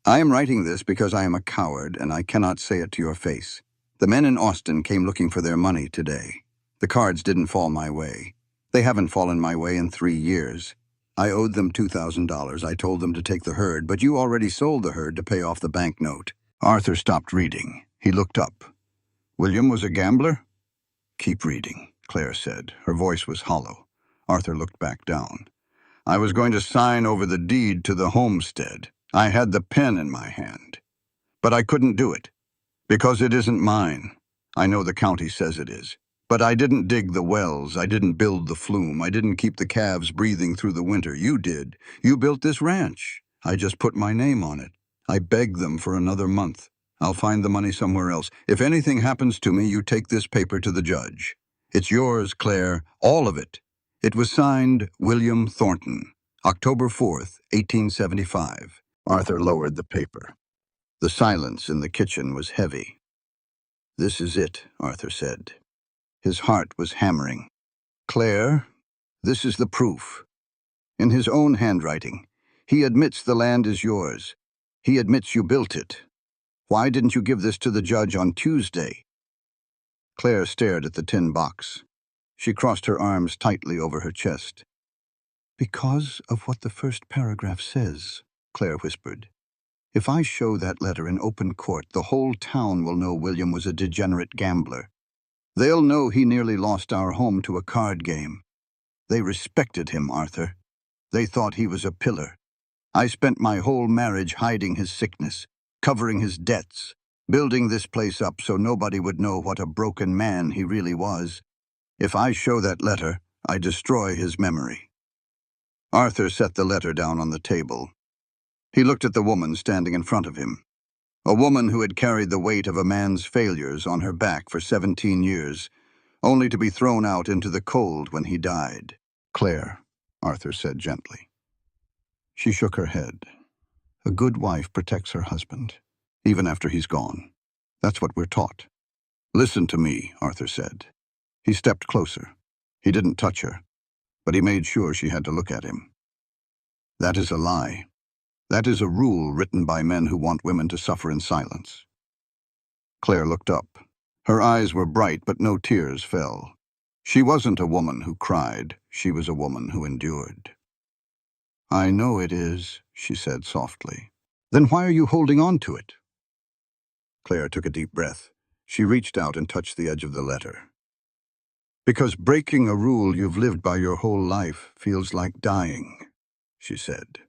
"I am writing this because I am a coward and I cannot say it to your face. The men in Austin came looking for their money today. The cards didn't fall my way. They haven't fallen my way in 3 years. I owed them $2,000. I told them to take the herd, but you already sold the herd to pay off the banknote." Arthur stopped reading. He looked up. "William was a gambler?" "Keep reading," Claire said. Her voice was hollow. Arthur looked back down. "I was going to sign over the deed to the homestead. I had the pen in my hand. But I couldn't do it. Because it isn't mine. I know the county says it is. But I didn't dig the wells. I didn't build the flume. I didn't keep the calves breathing through the winter. You did. You built this ranch. I just put my name on it. I begged them for another month. I'll find the money somewhere else. If anything happens to me, you take this paper to the judge. It's yours, Claire, all of it." It was signed William Thornton, October 4th, 1875. Arthur lowered the paper. The silence in the kitchen was heavy. "This is it," Arthur said. His heart was hammering. "Claire, this is the proof. In his own handwriting, he admits the land is yours. He admits you built it. Why didn't you give this to the judge on Tuesday?" Claire stared at the tin box. She crossed her arms tightly over her chest. "Because of what the first paragraph says," Claire whispered. If I show that letter in open court, the whole town will know William was a degenerate gambler. They'll know he nearly lost our home to a card game. They respected him, Arthur. They thought he was a pillar. I spent my whole marriage hiding his sickness, covering his debts, building this place up so nobody would know what a broken man he really was. If I show that letter, I destroy his memory." Arthur set the letter down on the table. He looked at the woman standing in front of him, a woman who had carried the weight of a man's failures on her back for 17 years, only to be thrown out into the cold when he died. "Claire," Arthur said gently. She shook her head. "A good wife protects her husband, even after he's gone. That's what we're taught." "Listen to me," Arthur said. He stepped closer. He didn't touch her, but he made sure she had to look at him. "That is a lie. That is a rule written by men who want women to suffer in silence." Claire looked up. Her eyes were bright, but no tears fell. She wasn't a woman who cried. She was a woman who endured. "I know it is," she said softly. "Then why are you holding on to it?" Claire took a deep breath. She reached out and touched the edge of the letter. "Because breaking a rule you've lived by your whole life feels like dying," she said.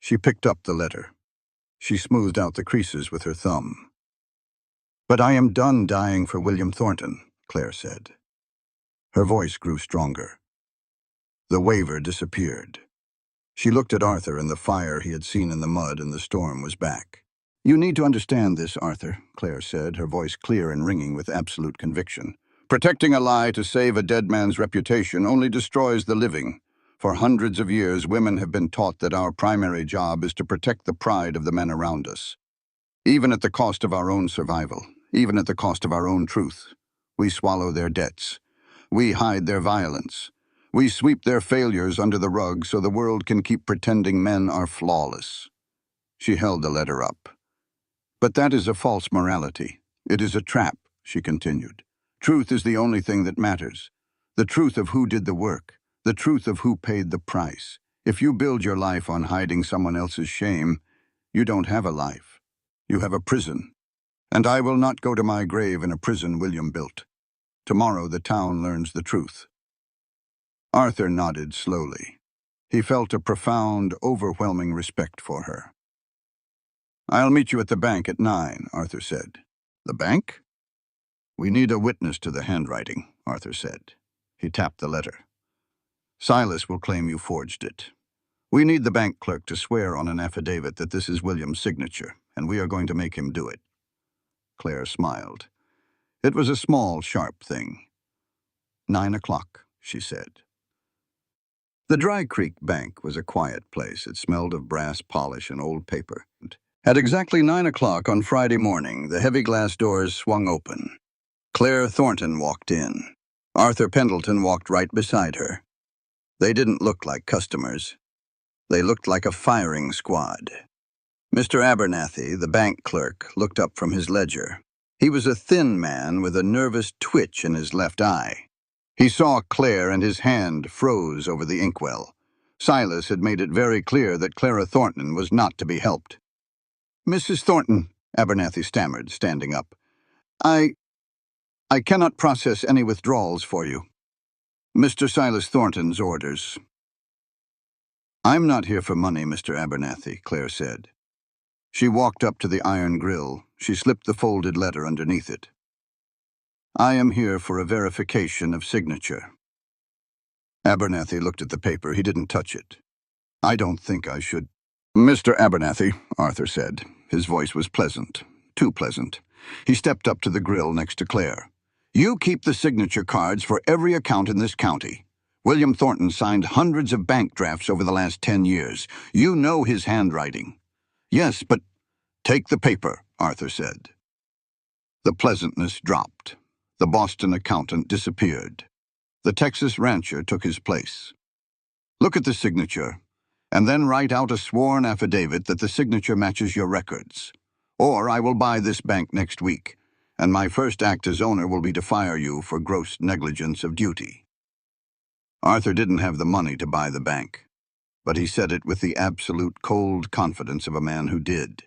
She picked up the letter. She smoothed out the creases with her thumb. "But I am done dying for William Thornton," Claire said. Her voice grew stronger. The waver disappeared. She looked at Arthur, and the fire he had seen in the mud and the storm was back. "You need to understand this, Arthur," Claire said, her voice clear and ringing with absolute conviction. "Protecting a lie to save a dead man's reputation only destroys the living. For hundreds of years, women have been taught that our primary job is to protect the pride of the men around us. Even at the cost of our own survival, even at the cost of our own truth. We swallow their debts. We hide their violence. We sweep their failures under the rug so the world can keep pretending men are flawless." She held the letter up. "But that is a false morality. It is a trap," she continued. "Truth is the only thing that matters. The truth of who did the work. The truth of who paid the price. If you build your life on hiding someone else's shame, you don't have a life. You have a prison. And I will not go to my grave in a prison William built. Tomorrow the town learns the truth." Arthur nodded slowly. He felt a profound, overwhelming respect for her. "I'll meet you at the bank at 9, Arthur said. "The bank?" "We need a witness to the handwriting," Arthur said. He tapped the letter. "Silas will claim you forged it. We need the bank clerk to swear on an affidavit that this is William's signature, and we are going to make him do it." Claire smiled. It was a small, sharp thing. 9 o'clock, she said. The Dry Creek Bank was a quiet place. It smelled of brass polish and old paper. At exactly 9 o'clock on Friday morning, the heavy glass doors swung open. Claire Thornton walked in. Arthur Pendleton walked right beside her. They didn't look like customers. They looked like a firing squad. Mr. Abernathy, the bank clerk, looked up from his ledger. He was a thin man with a nervous twitch in his left eye. He saw Claire and his hand froze over the inkwell. Silas had made it very clear that Clara Thornton was not to be helped. "Mrs. Thornton," Abernathy stammered, standing up, I cannot process any withdrawals for you. Mr. Silas Thornton's orders." "I'm not here for money, Mr. Abernathy," Claire said. She walked up to the iron grill. She slipped the folded letter underneath it. "I am here for a verification of signature." Abernathy looked at the paper. He didn't touch it. "I don't think I should—" "Mr. Abernathy," Arthur said. His voice was pleasant, too pleasant. He stepped up to the grill next to Claire. "You keep the signature cards for every account in this county. William Thornton signed hundreds of bank drafts over the last 10 years. You know his handwriting." "Yes, but—" "Take the paper," Arthur said. The pleasantness dropped. The Boston accountant disappeared. The Texas rancher took his place. "Look at the signature, and then write out a sworn affidavit that the signature matches your records. Or I will buy this bank next week, and my first act as owner will be to fire you for gross negligence of duty." Arthur didn't have the money to buy the bank, but he said it with the absolute cold confidence of a man who did.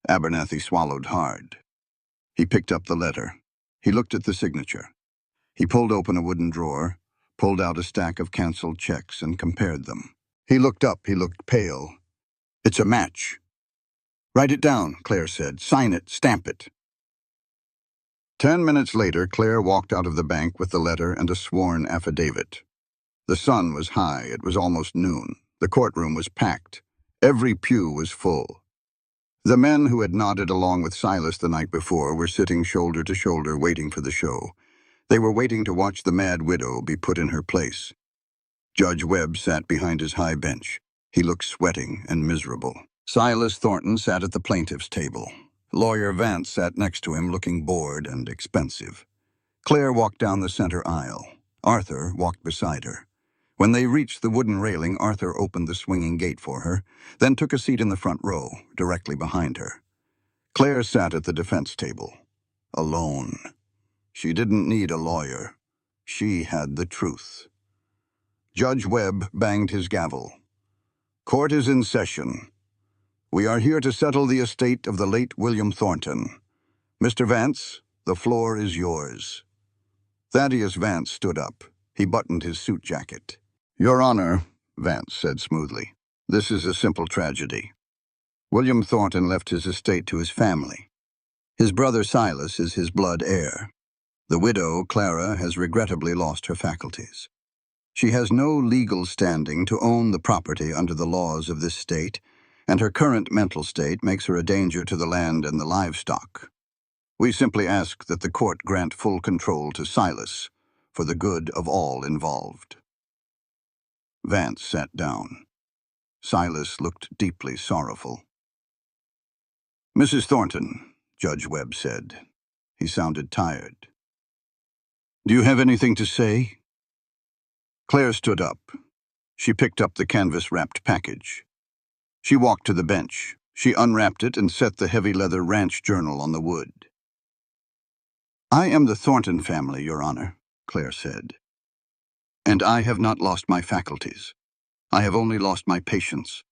Abernathy swallowed hard. He picked up the letter. He looked at the signature. He pulled open a wooden drawer, pulled out a stack of canceled checks, and compared them. He looked up. He looked pale. "It's a match." "Write it down," Claire said. "Sign it. Stamp it." 10 minutes later, Claire walked out of the bank with the letter and a sworn affidavit. The sun was high. It was almost noon. The courtroom was packed. Every pew was full. The men who had nodded along with Silas the night before were sitting shoulder to shoulder waiting for the show. They were waiting to watch the mad widow be put in her place. Judge Webb sat behind his high bench. He looked sweating and miserable. Silas Thornton sat at the plaintiff's table. Lawyer Vance sat next to him, looking bored and expensive. Claire walked down the center aisle. Arthur walked beside her. When they reached the wooden railing, Arthur opened the swinging gate for her, then took a seat in the front row, directly behind her. Claire sat at the defense table, alone. She didn't need a lawyer. She had the truth. Judge Webb banged his gavel. "Court is in session. We are here to settle the estate of the late William Thornton. Mr. Vance, the floor is yours." Thaddeus Vance stood up. He buttoned his suit jacket. "Your Honor," Vance said smoothly, "this is a simple tragedy. William Thornton left his estate to his family. His brother Silas is his blood heir. The widow, Clara, has regrettably lost her faculties. She has no legal standing to own the property under the laws of this state, and her current mental state makes her a danger to the land and the livestock. We simply ask that the court grant full control to Silas for the good of all involved." Vance sat down. Silas looked deeply sorrowful. "Mrs. Thornton," Judge Webb said. He sounded tired. "Do you have anything to say?" Claire stood up. She picked up the canvas-wrapped package. She walked to the bench. She unwrapped it and set the heavy leather ranch journal on the wood. "I am the Thornton family, Your Honor," Claire said. "And I have not lost my faculties. I have only lost my patience.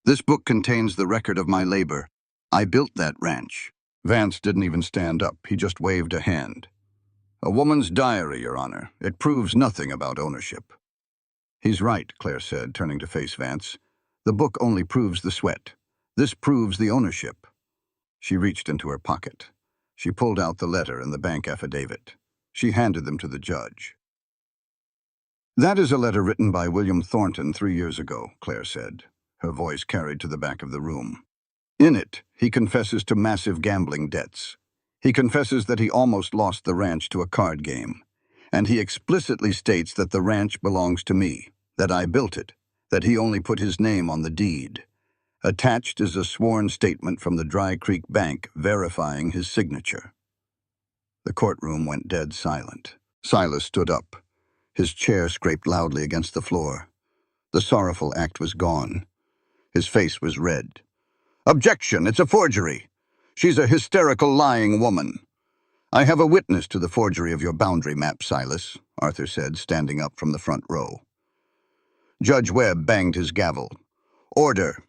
This book contains the record of my labor. I built that ranch." Vance didn't even stand up. He just waved a hand. "A woman's diary, Your Honor. It proves nothing about ownership." "He's right," Claire said, turning to face Vance. "The book only proves the sweat. This proves the ownership." She reached into her pocket. She pulled out the letter and the bank affidavit. She handed them to the judge. "That is a letter written by William Thornton 3 years ago," Claire said. Her voice carried to the back of the room. "In it, he confesses to massive gambling debts. He confesses that he almost lost the ranch to a card game. And he explicitly states that the ranch belongs to me, that I built it, that he only put his name on the deed. Attached is a sworn statement from the Dry Creek Bank verifying his signature." The courtroom went dead silent. Silas stood up. His chair scraped loudly against the floor. The sorrowful act was gone. His face was red. "Objection! It's a forgery! She's a hysterical, lying woman." "I have a witness to the forgery of your boundary map, Silas," Arthur said, standing up from the front row. Judge Webb banged his gavel. "Order.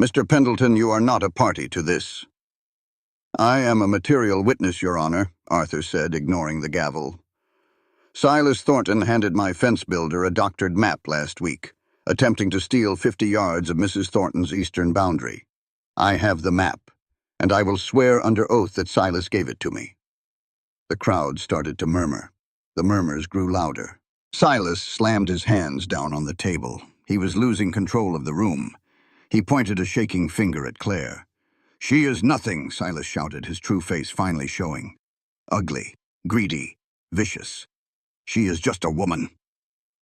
Mr. Pendleton, you are not a party to this." "I am a material witness, Your Honor," Arthur said, ignoring the gavel. "Silas Thornton handed my fence builder a doctored map last week, attempting to steal 50 yards of Mrs. Thornton's eastern boundary. I have the map, and I will swear under oath that Silas gave it to me." The crowd started to murmur. The murmurs grew louder. Silas slammed his hands down on the table. He was losing control of the room. He pointed a shaking finger at Claire. "She is nothing," Silas shouted, his true face finally showing. "Ugly, greedy, vicious. She is just a woman.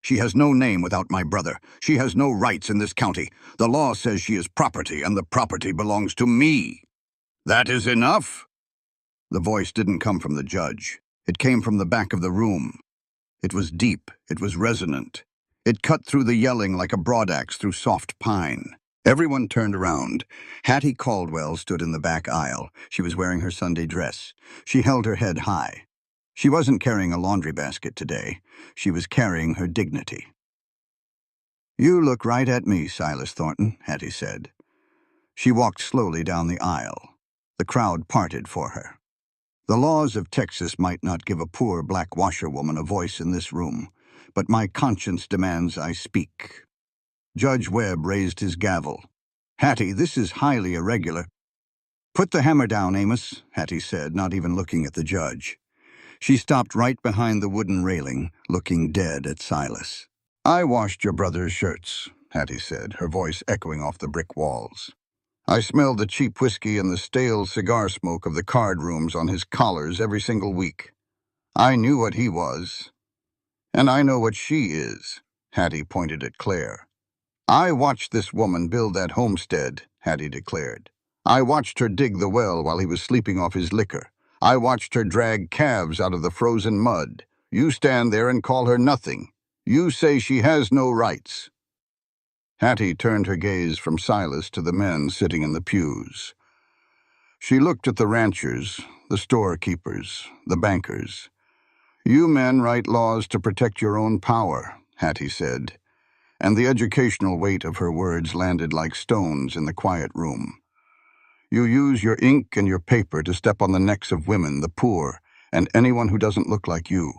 She has no name without my brother. She has no rights in this county. The law says she is property, and the property belongs to me. That is enough." The voice didn't come from the judge. It came from the back of the room. It was deep. It was resonant. It cut through the yelling like a broadaxe through soft pine. Everyone turned around. Hattie Caldwell stood in the back aisle. She was wearing her Sunday dress. She held her head high. She wasn't carrying a laundry basket today. She was carrying her dignity. "You look right at me, Silas Thornton," Hattie said. She walked slowly down the aisle. The crowd parted for her. The laws of Texas might not give a poor black washerwoman a voice in this room, but my conscience demands I speak. Judge Webb raised his gavel. Hattie, this is highly irregular. Put the hammer down, Amos, Hattie said, not even looking at the judge. She stopped right behind the wooden railing, looking dead at Silas. I washed your brother's shirts, Hattie said, her voice echoing off the brick walls. I smelled the cheap whiskey and the stale cigar smoke of the card rooms on his collars every single week. I knew what he was. And I know what she is, Hattie pointed at Claire. I watched this woman build that homestead, Hattie declared. I watched her dig the well while he was sleeping off his liquor. I watched her drag calves out of the frozen mud. You stand there and call her nothing. You say she has no rights. Hattie turned her gaze from Silas to the men sitting in the pews. She looked at the ranchers, the storekeepers, the bankers. You men write laws to protect your own power, Hattie said, and the educational weight of her words landed like stones in the quiet room. You use your ink and your paper to step on the necks of women, the poor, and anyone who doesn't look like you.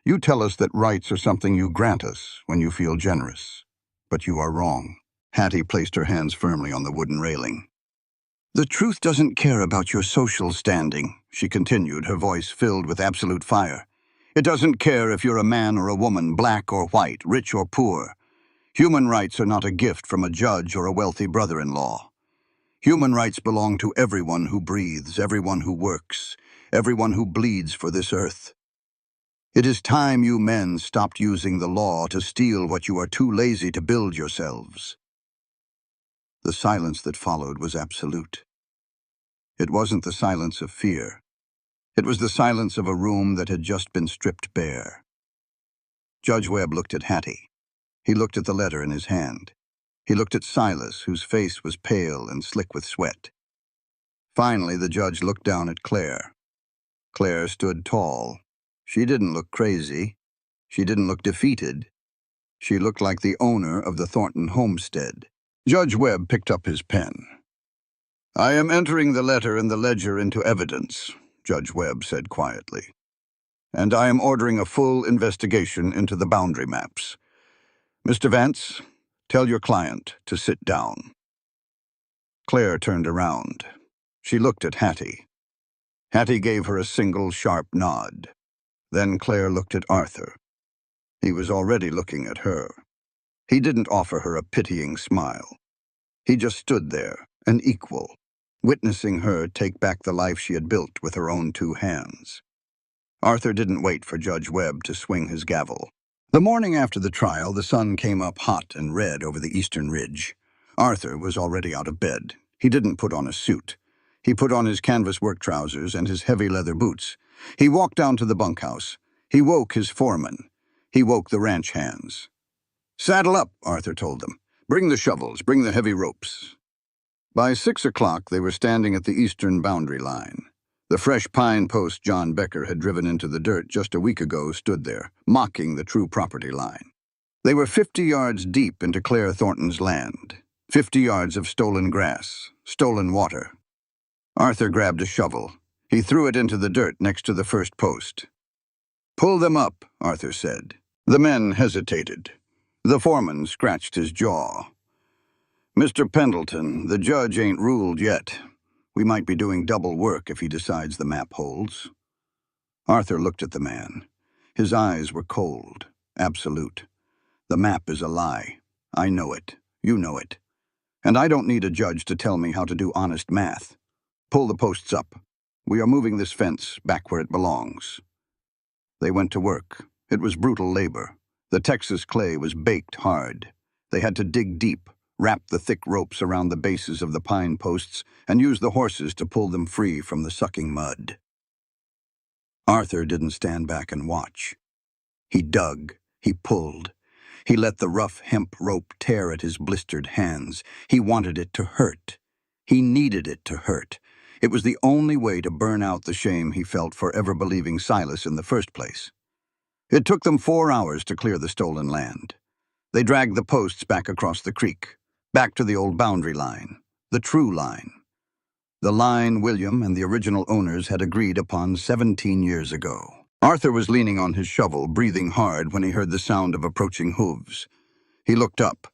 You tell us that rights are something you grant us when you feel generous. But you are wrong. Hattie placed her hands firmly on the wooden railing. The truth doesn't care about your social standing, she continued, her voice filled with absolute fire. It doesn't care if you're a man or a woman, black or white, rich or poor. Human rights are not a gift from a judge or a wealthy brother-in-law. Human rights belong to everyone who breathes, everyone who works, everyone who bleeds for this earth. It is time you men stopped using the law to steal what you are too lazy to build yourselves. The silence that followed was absolute. It wasn't the silence of fear. It was the silence of a room that had just been stripped bare. Judge Webb looked at Hattie. He looked at the letter in his hand. He looked at Silas, whose face was pale and slick with sweat. Finally, the judge looked down at Claire. Claire stood tall. She didn't look crazy. She didn't look defeated. She looked like the owner of the Thornton homestead. Judge Webb picked up his pen. I am entering the letter and the ledger into evidence, Judge Webb said quietly. And I am ordering a full investigation into the boundary maps. Mr. Vance, tell your client to sit down. Claire turned around. She looked at Hattie. Hattie gave her a single sharp nod. Then Claire looked at Arthur. He was already looking at her. He didn't offer her a pitying smile. He just stood there, an equal, witnessing her take back the life she had built with her own 2 hands. Arthur didn't wait for Judge Webb to swing his gavel. The morning after the trial, the sun came up hot and red over the eastern ridge. Arthur was already out of bed. He didn't put on a suit. He put on his canvas work trousers and his heavy leather boots. He walked down to the bunkhouse. He woke his foreman. He woke the ranch hands. Saddle up, Arthur told them. Bring the shovels, bring the heavy ropes. By 6 o'clock, they were standing at the eastern boundary line. The fresh pine post John Becker had driven into the dirt just a week ago stood there, mocking the true property line. They were 50 yards deep into Claire Thornton's land. 50 yards of stolen grass, stolen water. Arthur grabbed a shovel. He threw it into the dirt next to the first post. Pull them up, Arthur said. The men hesitated. The foreman scratched his jaw. Mr. Pendleton, the judge ain't ruled yet. We might be doing double work if he decides the map holds. Arthur looked at the man. His eyes were cold, absolute. The map is a lie. I know it. You know it. And I don't need a judge to tell me how to do honest math. Pull the posts up. We are moving this fence back where it belongs. They went to work. It was brutal labor. The Texas clay was baked hard. They had to dig deep, wrap the thick ropes around the bases of the pine posts, and use the horses to pull them free from the sucking mud. Arthur didn't stand back and watch. He dug. He pulled. He let the rough hemp rope tear at his blistered hands. He wanted it to hurt. He needed it to hurt. It was the only way to burn out the shame he felt for ever believing Silas in the first place. It took them 4 hours to clear the stolen land. They dragged the posts back across the creek, back to the old boundary line, the true line. The line William and the original owners had agreed upon 17 years ago. Arthur was leaning on his shovel, breathing hard when he heard the sound of approaching hooves. He looked up.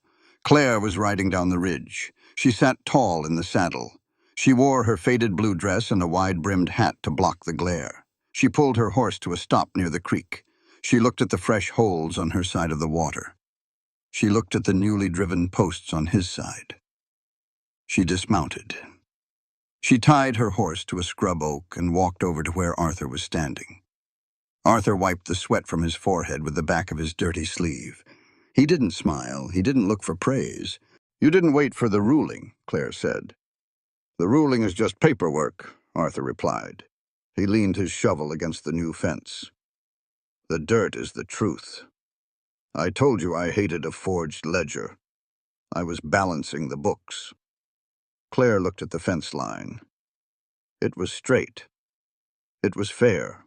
Claire was riding down the ridge. She sat tall in the saddle. She wore her faded blue dress and a wide-brimmed hat to block the glare. She pulled her horse to a stop near the creek. She looked at the fresh holes on her side of the water. She looked at the newly driven posts on his side. She dismounted. She tied her horse to a scrub oak and walked over to where Arthur was standing. Arthur wiped the sweat from his forehead with the back of his dirty sleeve. He didn't smile. He didn't look for praise. "You didn't wait for the ruling," Claire said. "The ruling is just paperwork," Arthur replied. He leaned his shovel against the new fence. "The dirt is the truth. I told you I hated a forged ledger. I was balancing the books." Claire looked at the fence line. It was straight. It was fair.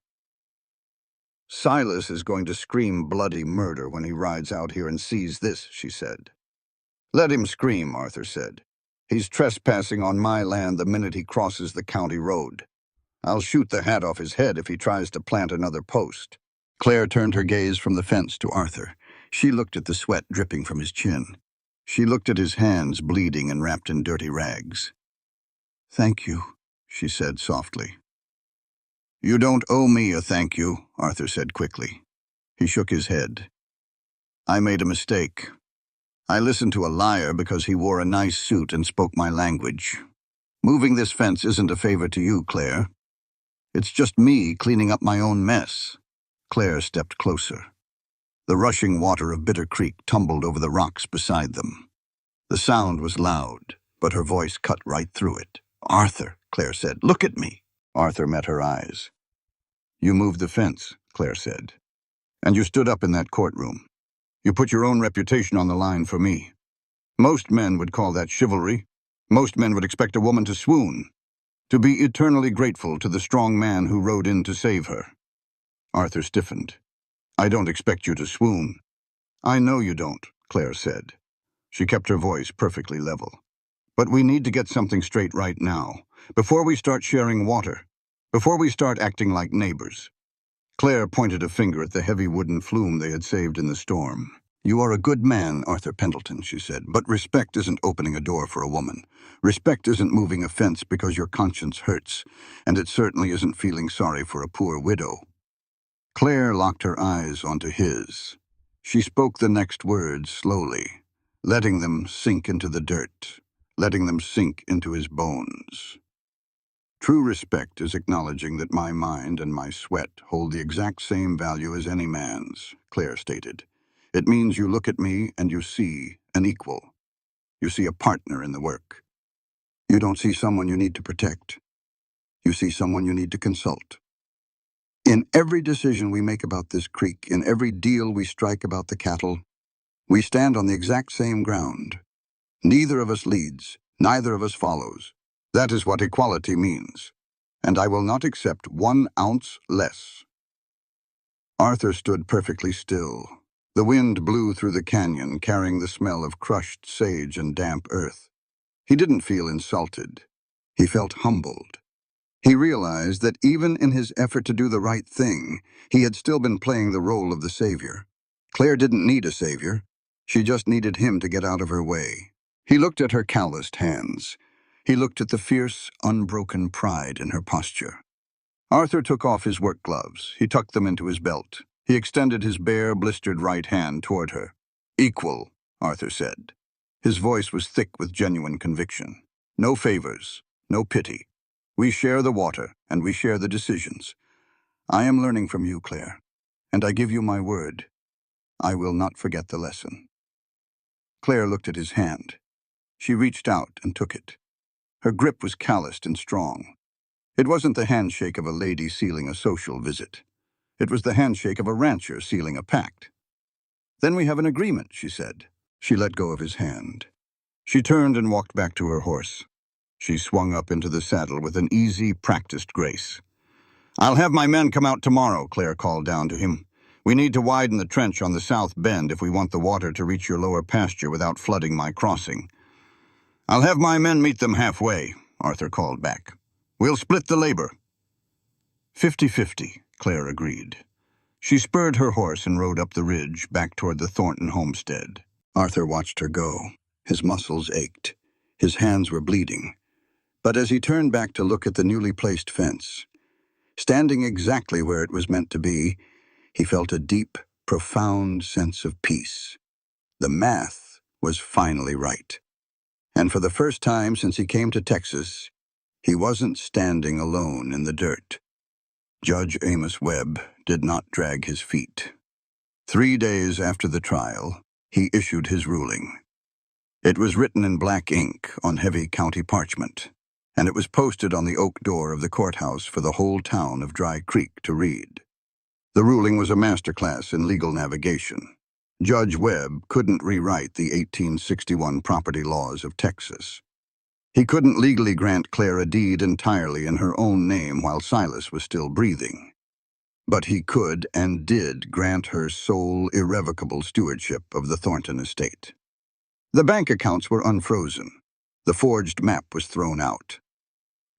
"Silas is going to scream bloody murder when he rides out here and sees this," she said. "Let him scream," Arthur said. "He's trespassing on my land the minute he crosses the county road. I'll shoot the hat off his head if he tries to plant another post." Claire turned her gaze from the fence to Arthur. She looked at the sweat dripping from his chin. She looked at his hands bleeding and wrapped in dirty rags. "Thank you," she said softly. "You don't owe me a thank you," Arthur said quickly. He shook his head. "I made a mistake. I listened to a liar because he wore a nice suit and spoke my language. Moving this fence isn't a favor to you, Claire. It's just me cleaning up my own mess." Claire stepped closer. The rushing water of Bitter Creek tumbled over the rocks beside them. The sound was loud, but her voice cut right through it. "Arthur," Claire said, "look at me." Arthur met her eyes. "You moved the fence," Claire said. "And you stood up in that courtroom. You put your own reputation on the line for me. Most men would call that chivalry. Most men would expect a woman to swoon, to be eternally grateful to the strong man who rode in to save her." Arthur stiffened. "I don't expect you to swoon." "I know you don't," Claire said. She kept her voice perfectly level. "But we need to get something straight right now, before we start sharing water, before we start acting like neighbors." Claire pointed a finger at the heavy wooden flume they had saved in the storm. "You are a good man, Arthur Pendleton," she said, "but respect isn't opening a door for a woman. Respect isn't moving a fence because your conscience hurts, and it certainly isn't feeling sorry for a poor widow." Claire locked her eyes onto his. She spoke the next words slowly, letting them sink into the dirt, letting them sink into his bones. "True respect is acknowledging that my mind and my sweat hold the exact same value as any man's," Claire stated. "It means you look at me and you see an equal. You see a partner in the work. You don't see someone you need to protect. You see someone you need to consult. In every decision we make about this creek, in every deal we strike about the cattle, we stand on the exact same ground. Neither of us leads, neither of us follows. That is what equality means, and I will not accept 1 ounce less." Arthur stood perfectly still. The wind blew through the canyon, carrying the smell of crushed sage and damp earth. He didn't feel insulted. He felt humbled. He realized that even in his effort to do the right thing, he had still been playing the role of the savior. Claire didn't need a savior. She just needed him to get out of her way. He looked at her calloused hands. He looked at the fierce, unbroken pride in her posture. Arthur took off his work gloves. He tucked them into his belt. He extended his bare, blistered right hand toward her. "Equal," Arthur said. His voice was thick with genuine conviction. "No favors, no pity. We share the water, and we share the decisions. I am learning from you, Claire, and I give you my word. I will not forget the lesson." Claire looked at his hand. She reached out and took it. Her grip was calloused and strong. It wasn't the handshake of a lady sealing a social visit. It was the handshake of a rancher sealing a pact. "Then we have an agreement," she said. She let go of his hand. She turned and walked back to her horse. She swung up into the saddle with an easy, practiced grace. "I'll have my men come out tomorrow," Claire called down to him. "We need to widen the trench on the south bend if we want the water to reach your lower pasture without flooding my crossing." "I'll have my men meet them halfway," Arthur called back. "We'll split the labor." 50-50, Claire agreed. She spurred her horse and rode up the ridge back toward the Thornton homestead. Arthur watched her go. His muscles ached. His hands were bleeding. But as he turned back to look at the newly placed fence, standing exactly where it was meant to be, he felt a deep, profound sense of peace. The math was finally right. And for the first time since he came to Texas, he wasn't standing alone in the dirt. Judge Amos Webb did not drag his feet. 3 days after the trial, he issued his ruling. It was written in black ink on heavy county parchment, and it was posted on the oak door of the courthouse for the whole town of Dry Creek to read. The ruling was a masterclass in legal navigation. Judge Webb couldn't rewrite the 1861 property laws of Texas. He couldn't legally grant Claire a deed entirely in her own name while Silas was still breathing. But he could and did grant her sole, irrevocable stewardship of the Thornton estate. The bank accounts were unfrozen. The forged map was thrown out.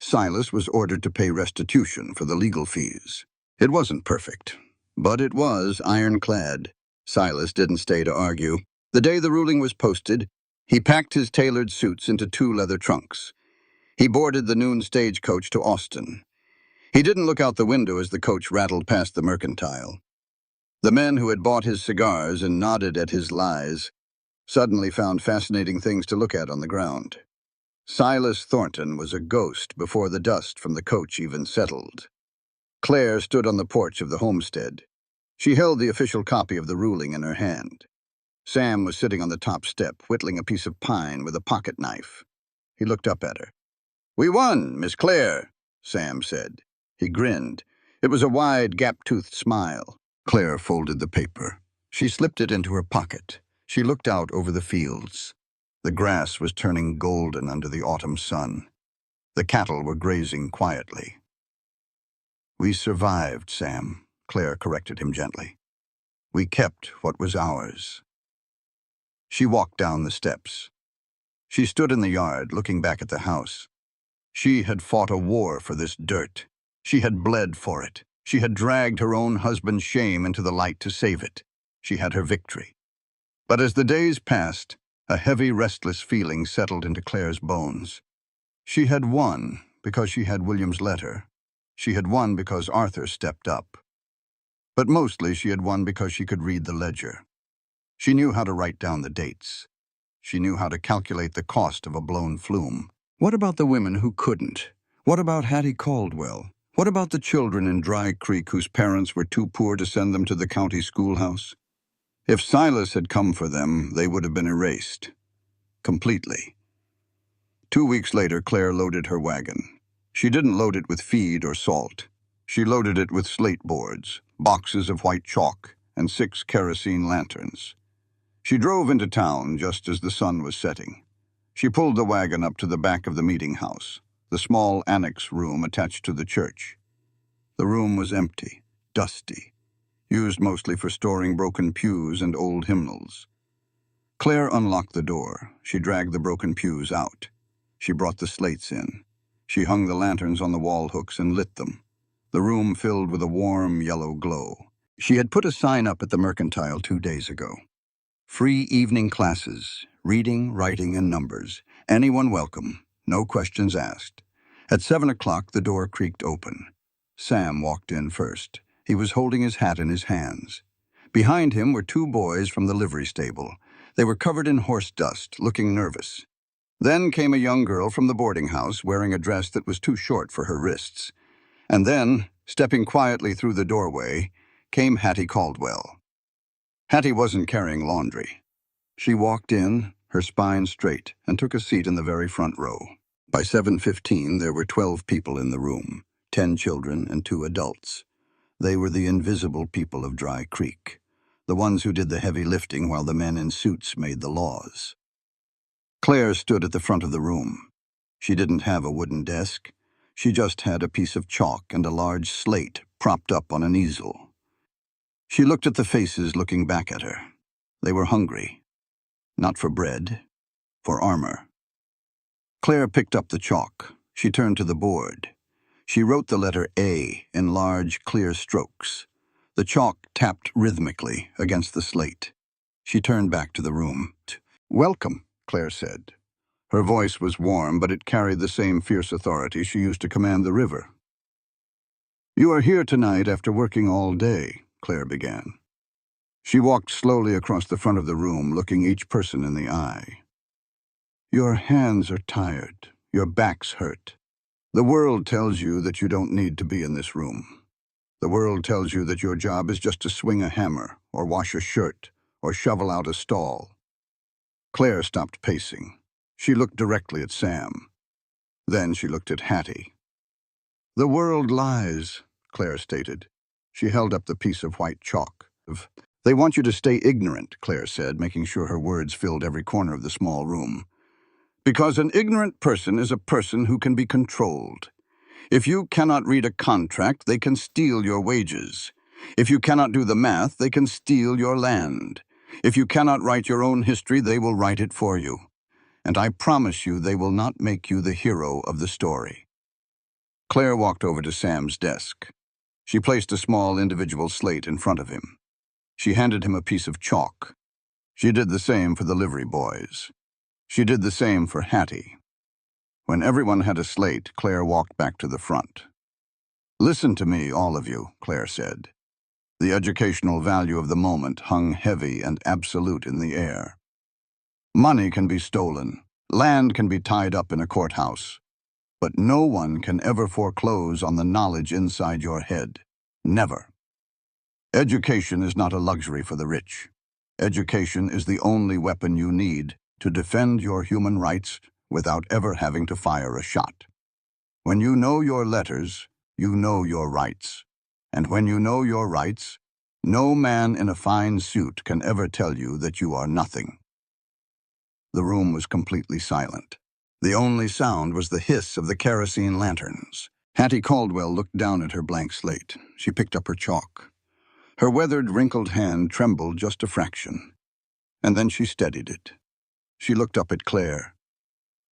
Silas was ordered to pay restitution for the legal fees. It wasn't perfect, but it was ironclad. Silas didn't stay to argue. The day the ruling was posted, he packed his tailored suits into 2 leather trunks. He boarded the noon stagecoach to Austin. He didn't look out the window as the coach rattled past the Mercantile. The men who had bought his cigars and nodded at his lies suddenly found fascinating things to look at on the ground. Silas Thornton was a ghost before the dust from the coach even settled. Claire stood on the porch of the homestead. She held the official copy of the ruling in her hand. Sam was sitting on the top step, whittling a piece of pine with a pocket knife. He looked up at her. "We won, Miss Claire," Sam said. He grinned. It was a wide, gap-toothed smile. Claire folded the paper. She slipped it into her pocket. She looked out over the fields. The grass was turning golden under the autumn sun. The cattle were grazing quietly. "We survived, Sam," Claire corrected him gently. "We kept what was ours." She walked down the steps. She stood in the yard, looking back at the house. She had fought a war for this dirt. She had bled for it. She had dragged her own husband's shame into the light to save it. She had her victory. But as the days passed, a heavy, restless feeling settled into Claire's bones. She had won because she had William's letter. She had won because Arthur stepped up. But mostly she had won because she could read the ledger. She knew how to write down the dates. She knew how to calculate the cost of a blown flume. What about the women who couldn't? What about Hattie Caldwell? What about the children in Dry Creek whose parents were too poor to send them to the county schoolhouse? If Silas had come for them, they would have been erased. Completely. 2 weeks later, Claire loaded her wagon. She didn't load it with feed or salt. She loaded it with slate boards, boxes of white chalk, and 6 kerosene lanterns. She drove into town just as the sun was setting. She pulled the wagon up to the back of the meeting house, the small annex room attached to the church. The room was empty, dusty, used mostly for storing broken pews and old hymnals. Claire unlocked the door. She dragged the broken pews out. She brought the slates in. She hung the lanterns on the wall hooks and lit them. The room filled with a warm yellow glow. She had put a sign up at the Mercantile 2 days ago. Free evening classes, reading, writing, and numbers. Anyone welcome, no questions asked. At 7 o'clock, the door creaked open. Sam walked in first. He was holding his hat in his hands. Behind him were 2 boys from the livery stable. They were covered in horse dust, looking nervous. Then came a young girl from the boarding house wearing a dress that was too short for her wrists. And then, stepping quietly through the doorway, came Hattie Caldwell. Hattie wasn't carrying laundry. She walked in, her spine straight, and took a seat in the very front row. By 7:15, there were 12 people in the room, 10 children and 2 adults. They were the invisible people of Dry Creek, the ones who did the heavy lifting while the men in suits made the laws. Claire stood at the front of the room. She didn't have a wooden desk. She just had a piece of chalk and a large slate propped up on an easel. She looked at the faces looking back at her. They were hungry. Not for bread, for armor. Claire picked up the chalk. She turned to the board. She wrote the letter A in large, clear strokes. The chalk tapped rhythmically against the slate. She turned back to the room. "Welcome," Claire said. Her voice was warm, but it carried the same fierce authority she used to command the river. "You are here tonight after working all day," Claire began. She walked slowly across the front of the room, looking each person in the eye. "Your hands are tired. Your backs hurt. The world tells you that you don't need to be in this room. The world tells you that your job is just to swing a hammer, or wash a shirt, or shovel out a stall." Claire stopped pacing. She looked directly at Sam. Then she looked at Hattie. "The world lies," Claire stated. She held up the piece of white chalk. "They want you to stay ignorant," Claire said, making sure her words filled every corner of the small room. "Because an ignorant person is a person who can be controlled. If you cannot read a contract, they can steal your wages. If you cannot do the math, they can steal your land. If you cannot write your own history, they will write it for you. And I promise you they will not make you the hero of the story." Claire walked over to Sam's desk. She placed a small individual slate in front of him. She handed him a piece of chalk. She did the same for the livery boys. She did the same for Hattie. When everyone had a slate, Claire walked back to the front. "Listen to me, all of you," Claire said. The educational value of the moment hung heavy and absolute in the air. Money can be stolen. Land can be tied up in a courthouse. But no one can ever foreclose on the knowledge inside your head. Never. Education is not a luxury for the rich. Education is the only weapon you need to defend your human rights without ever having to fire a shot. When you know your letters, you know your rights. And when you know your rights, no man in a fine suit can ever tell you that you are nothing." The room was completely silent. The only sound was the hiss of the kerosene lanterns. Hattie Caldwell looked down at her blank slate. She picked up her chalk. Her weathered, wrinkled hand trembled just a fraction, and then she steadied it. She looked up at Claire.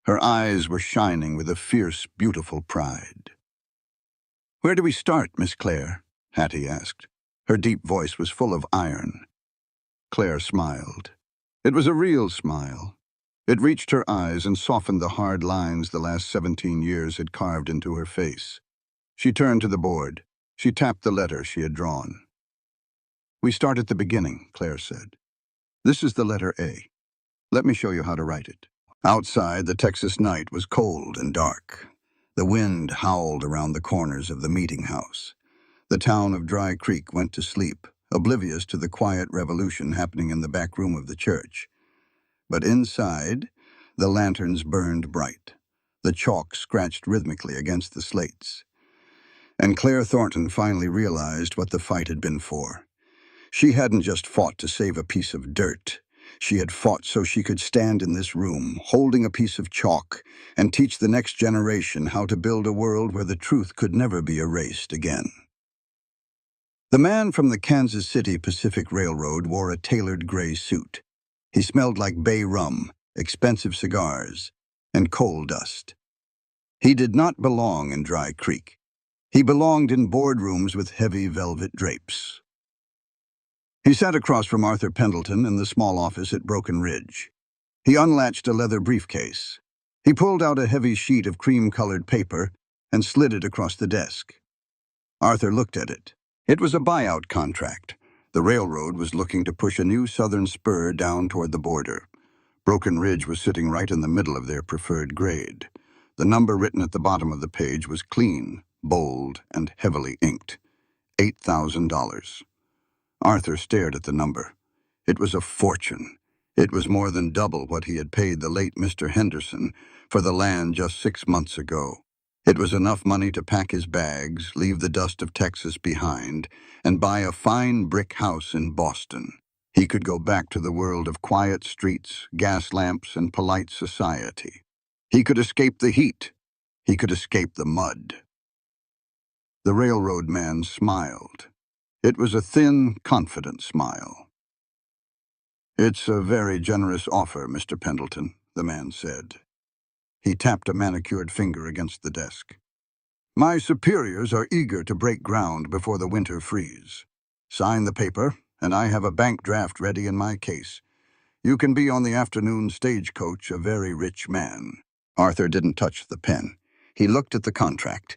Her eyes were shining with a fierce, beautiful pride. "Where do we start, Miss Claire?" Hattie asked. Her deep voice was full of iron. Claire smiled. It was a real smile. It reached her eyes and softened the hard lines the last 17 years had carved into her face. She turned to the board. She tapped the letter she had drawn. "We start at the beginning," Claire said. "This is the letter A. Let me show you how to write it." Outside, the Texas night was cold and dark. The wind howled around the corners of the meeting house. The town of Dry Creek went to sleep, oblivious to the quiet revolution happening in the back room of the church. But inside, the lanterns burned bright. The chalk scratched rhythmically against the slates. And Claire Thornton finally realized what the fight had been for. She hadn't just fought to save a piece of dirt. She had fought so she could stand in this room, holding a piece of chalk, and teach the next generation how to build a world where the truth could never be erased again. The man from the Kansas City Pacific Railroad wore a tailored gray suit. He smelled like bay rum, expensive cigars, and coal dust. He did not belong in Dry Creek. He belonged in boardrooms with heavy velvet drapes. He sat across from Arthur Pendleton in the small office at Broken Ridge. He unlatched a leather briefcase. He pulled out a heavy sheet of cream-colored paper and slid it across the desk. Arthur looked at it. It was a buyout contract. The railroad was looking to push a new southern spur down toward the border. Broken Ridge was sitting right in the middle of their preferred grade. The number written at the bottom of the page was clean, bold, and heavily inked. $8,000. Arthur stared at the number. It was a fortune. It was more than double what he had paid the late Mr. Henderson for the land just 6 months ago. It was enough money to pack his bags, leave the dust of Texas behind, and buy a fine brick house in Boston. He could go back to the world of quiet streets, gas lamps, and polite society. He could escape the heat. He could escape the mud. The railroad man smiled. It was a thin, confident smile. "It's a very generous offer, Mr. Pendleton," the man said. He tapped a manicured finger against the desk. My superiors are eager to break ground before the winter freeze. Sign the paper, and I have a bank draft ready in my case. You can be on the afternoon stagecoach a very rich man. Arthur didn't touch the pen. He looked at the contract.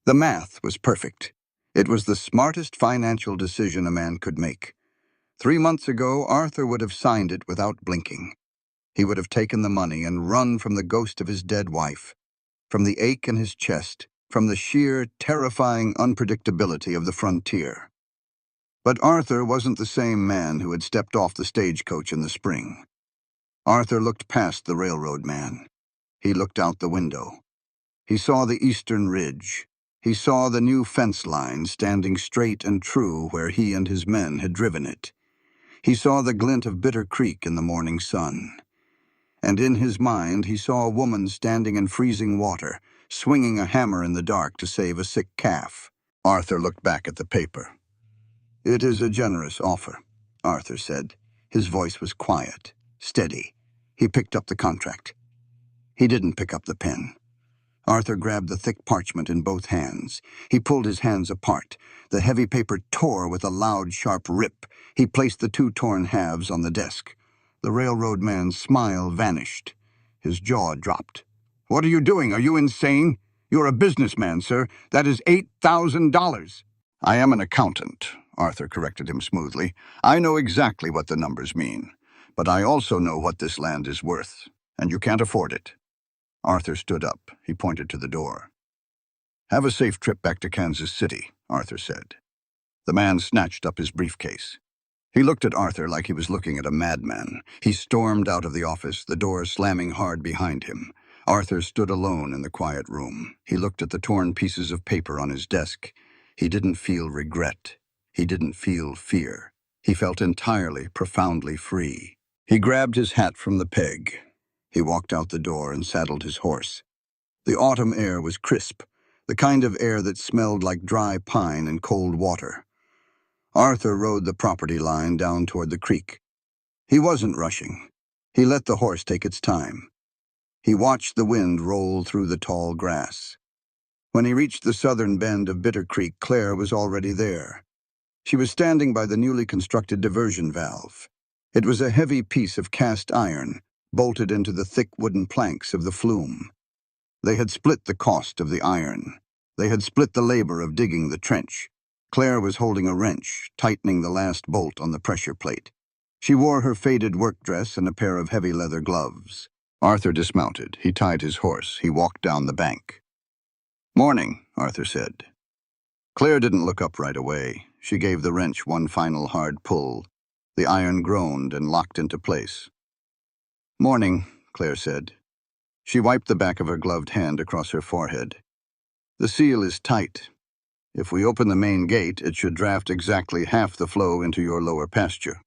The math was perfect. It was the smartest financial decision a man could make. 3 months ago, Arthur would have signed it without blinking. He would have taken the money and run from the ghost of his dead wife, from the ache in his chest, from the sheer, terrifying unpredictability of the frontier. But Arthur wasn't the same man who had stepped off the stagecoach in the spring. Arthur looked past the railroad man. He looked out the window. He saw the eastern ridge. He saw the new fence line standing straight and true where he and his men had driven it. He saw the glint of Bitter Creek in the morning sun. And in his mind he saw a woman standing in freezing water, swinging a hammer in the dark to save a sick calf. Arthur looked back at the paper. It is a generous offer, Arthur said. His voice was quiet, steady. He picked up the contract. He didn't pick up the pen. Arthur grabbed the thick parchment in both hands. He pulled his hands apart. The heavy paper tore with a loud, sharp rip. He placed the 2 torn halves on the desk. The railroad man's smile vanished. His jaw dropped. What are you doing? Are you insane? You're a businessman, sir. That is $8,000. I am an accountant, Arthur corrected him smoothly. I know exactly what the numbers mean. But I also know what this land is worth, and you can't afford it. Arthur stood up. He pointed to the door. Have a safe trip back to Kansas City, Arthur said. The man snatched up his briefcase. He looked at Arthur like he was looking at a madman. He stormed out of the office, the door slamming hard behind him. Arthur stood alone in the quiet room. He looked at the torn pieces of paper on his desk. He didn't feel regret. He didn't feel fear. He felt entirely, profoundly free. He grabbed his hat from the peg. He walked out the door and saddled his horse. The autumn air was crisp, the kind of air that smelled like dry pine and cold water. Arthur rode the property line down toward the creek. He wasn't rushing. He let the horse take its time. He watched the wind roll through the tall grass. When he reached the southern bend of Bitter Creek, Claire was already there. She was standing by the newly constructed diversion valve. It was a heavy piece of cast iron, bolted into the thick wooden planks of the flume. They had split the cost of the iron. They had split the labor of digging the trench. Claire was holding a wrench, tightening the last bolt on the pressure plate. She wore her faded work dress and a pair of heavy leather gloves. Arthur dismounted. He tied his horse. He walked down the bank. Morning, Arthur said. Claire didn't look up right away. She gave the wrench one final hard pull. The iron groaned and locked into place. Morning, Claire said. She wiped the back of her gloved hand across her forehead. The seal is tight. If we open the main gate, it should draft exactly half the flow into your lower pasture.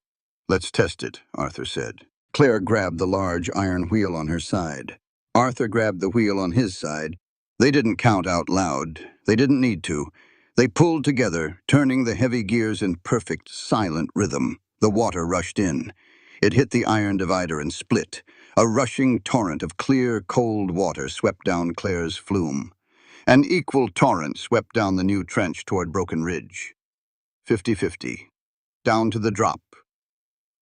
Let's test it, Arthur said. Claire grabbed the large iron wheel on her side. Arthur grabbed the wheel on his side. They didn't count out loud. They didn't need to. They pulled together, turning the heavy gears in perfect, silent rhythm. The water rushed in. It hit the iron divider and split. A rushing torrent of clear, cold water swept down Claire's flume. An equal torrent swept down the new trench toward Broken Ridge. 50-50. Down to the drop.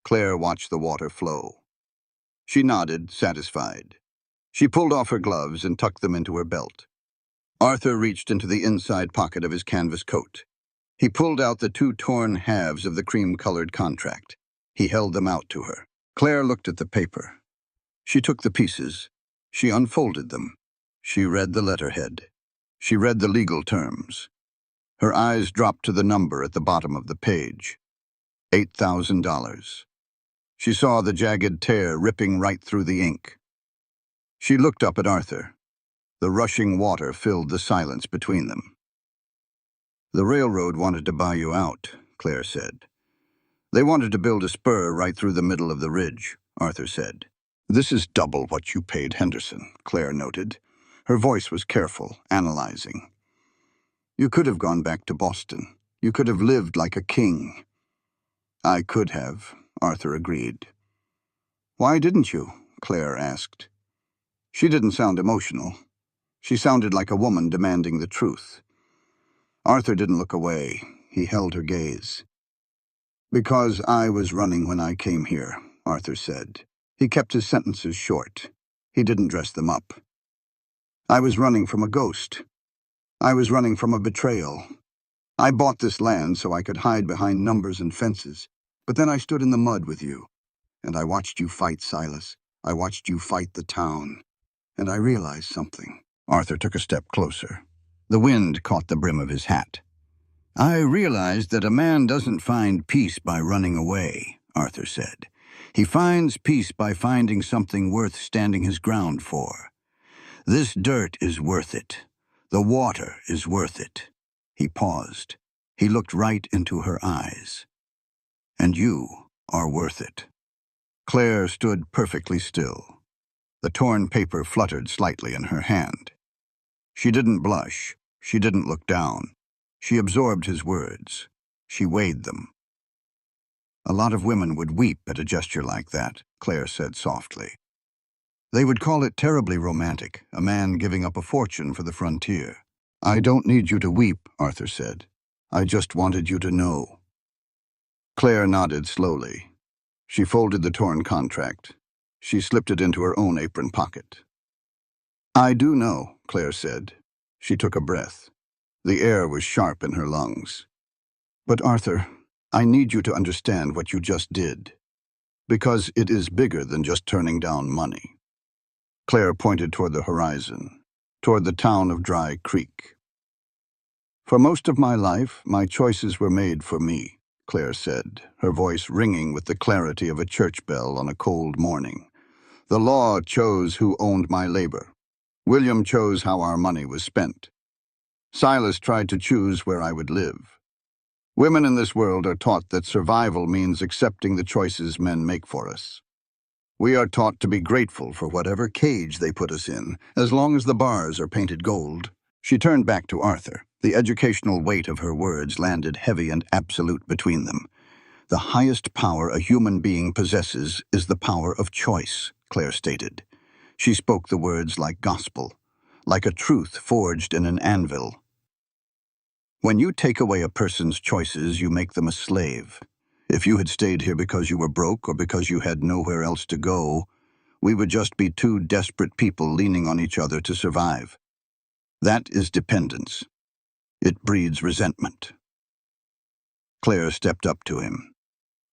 Claire watched the water flow. She nodded, satisfied. She pulled off her gloves and tucked them into her belt. Arthur reached into the inside pocket of his canvas coat. He pulled out the 2 torn halves of the cream-colored contract. He held them out to her. Claire looked at the paper. She took the pieces. She unfolded them. She read the letterhead. She read the legal terms. Her eyes dropped to the number at the bottom of the page. $8,000. She saw the jagged tear ripping right through the ink. She looked up at Arthur. The rushing water filled the silence between them. The railroad wanted to buy you out, Claire said. They wanted to build a spur right through the middle of the ridge, Arthur said. This is double what you paid Henderson, Claire noted. Her voice was careful, analyzing. You could have gone back to Boston. You could have lived like a king. I could have, Arthur agreed. Why didn't you? Claire asked. She didn't sound emotional. She sounded like a woman demanding the truth. Arthur didn't look away. He held her gaze. "Because I was running when I came here," Arthur said. He kept his sentences short. He didn't dress them up. "I was running from a ghost. I was running from a betrayal. I bought this land so I could hide behind numbers and fences, but then I stood in the mud with you, and I watched you fight Silas. I watched you fight the town, and I realized something." Arthur took a step closer. The wind caught the brim of his hat. "I realized that a man doesn't find peace by running away," Arthur said. "He finds peace by finding something worth standing his ground for. This dirt is worth it. The water is worth it." He paused. He looked right into her eyes. "And you are worth it." Claire stood perfectly still. The torn paper fluttered slightly in her hand. She didn't blush. She didn't look down. She absorbed his words. She weighed them. "A lot of women would weep at a gesture like that," Claire said softly. "They would call it terribly romantic, a man giving up a fortune for the frontier." "I don't need you to weep," Arthur said. "I just wanted you to know." Claire nodded slowly. She folded the torn contract. She slipped it into her own apron pocket. "I do know," Claire said. She took a breath. The air was sharp in her lungs. "But Arthur, I need you to understand what you just did, because it is bigger than just turning down money." Claire pointed toward the horizon, toward the town of Dry Creek. "For most of my life, my choices were made for me," Claire said, her voice ringing with the clarity of a church bell on a cold morning. "The law chose who owned my labor. William chose how our money was spent. Silas tried to choose where I would live. Women in this world are taught that survival means accepting the choices men make for us. We are taught to be grateful for whatever cage they put us in, as long as the bars are painted gold." She turned back to Arthur. The educational weight of her words landed heavy and absolute between them. "The highest power a human being possesses is the power of choice," Claire stated. She spoke the words like gospel, like a truth forged in an anvil. "When you take away a person's choices, you make them a slave. If you had stayed here because you were broke or because you had nowhere else to go, we would just be two desperate people leaning on each other to survive. That is dependence. It breeds resentment." Claire stepped up to him.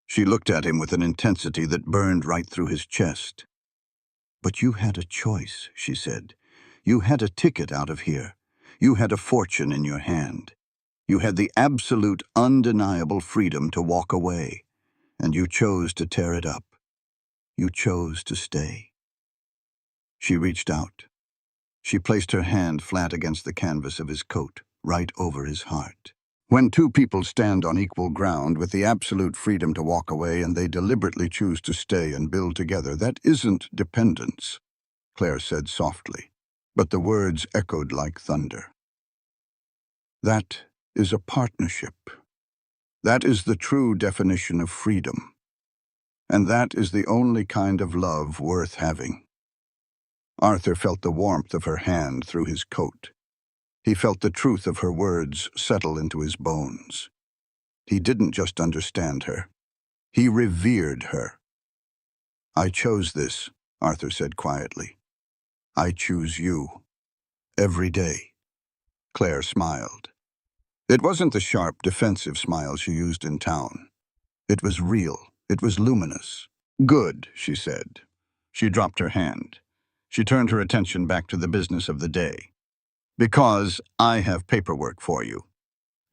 She looked at him with an intensity that burned right through his chest. "But you had a choice," she said. "You had a ticket out of here. You had a fortune in your hand. You had the absolute, undeniable freedom to walk away, and you chose to tear it up. You chose to stay." She reached out. She placed her hand flat against the canvas of his coat, right over his heart. "When two people stand on equal ground with the absolute freedom to walk away and they deliberately choose to stay and build together, that isn't dependence," Claire said softly, but the words echoed like thunder. "That is a partnership. That is the true definition of freedom. And that is the only kind of love worth having." Arthur felt the warmth of her hand through his coat. He felt the truth of her words settle into his bones. He didn't just understand her. He revered her. "I chose this," Arthur said quietly. "I choose you. Every day." Claire smiled. It wasn't the sharp, defensive smile she used in town. It was real. It was luminous. "Good," she said. She dropped her hand. She turned her attention back to the business of the day. "Because I have paperwork for you."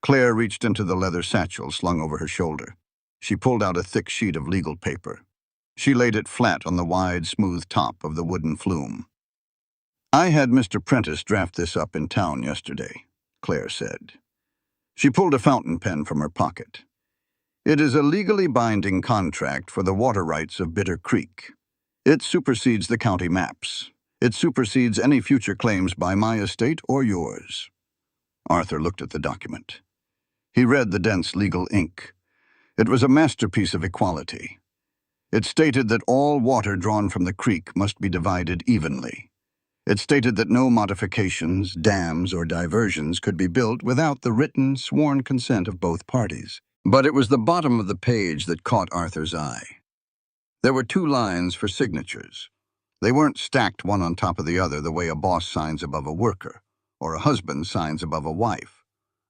Claire reached into the leather satchel slung over her shoulder. She pulled out a thick sheet of legal paper. She laid it flat on the wide, smooth top of the wooden flume. "I had Mr. Prentice draft this up in town yesterday," Claire said. She pulled a fountain pen from her pocket. "It is a legally binding contract for the water rights of Bitter Creek. It supersedes the county maps. It supersedes any future claims by my estate or yours." Arthur looked at the document. He read the dense legal ink. It was a masterpiece of equality. It stated that all water drawn from the creek must be divided evenly. It stated that no modifications, dams, or diversions could be built without the written, sworn consent of both parties. But it was the bottom of the page that caught Arthur's eye. There were 2 lines for signatures. They weren't stacked one on top of the other the way a boss signs above a worker, or a husband signs above a wife.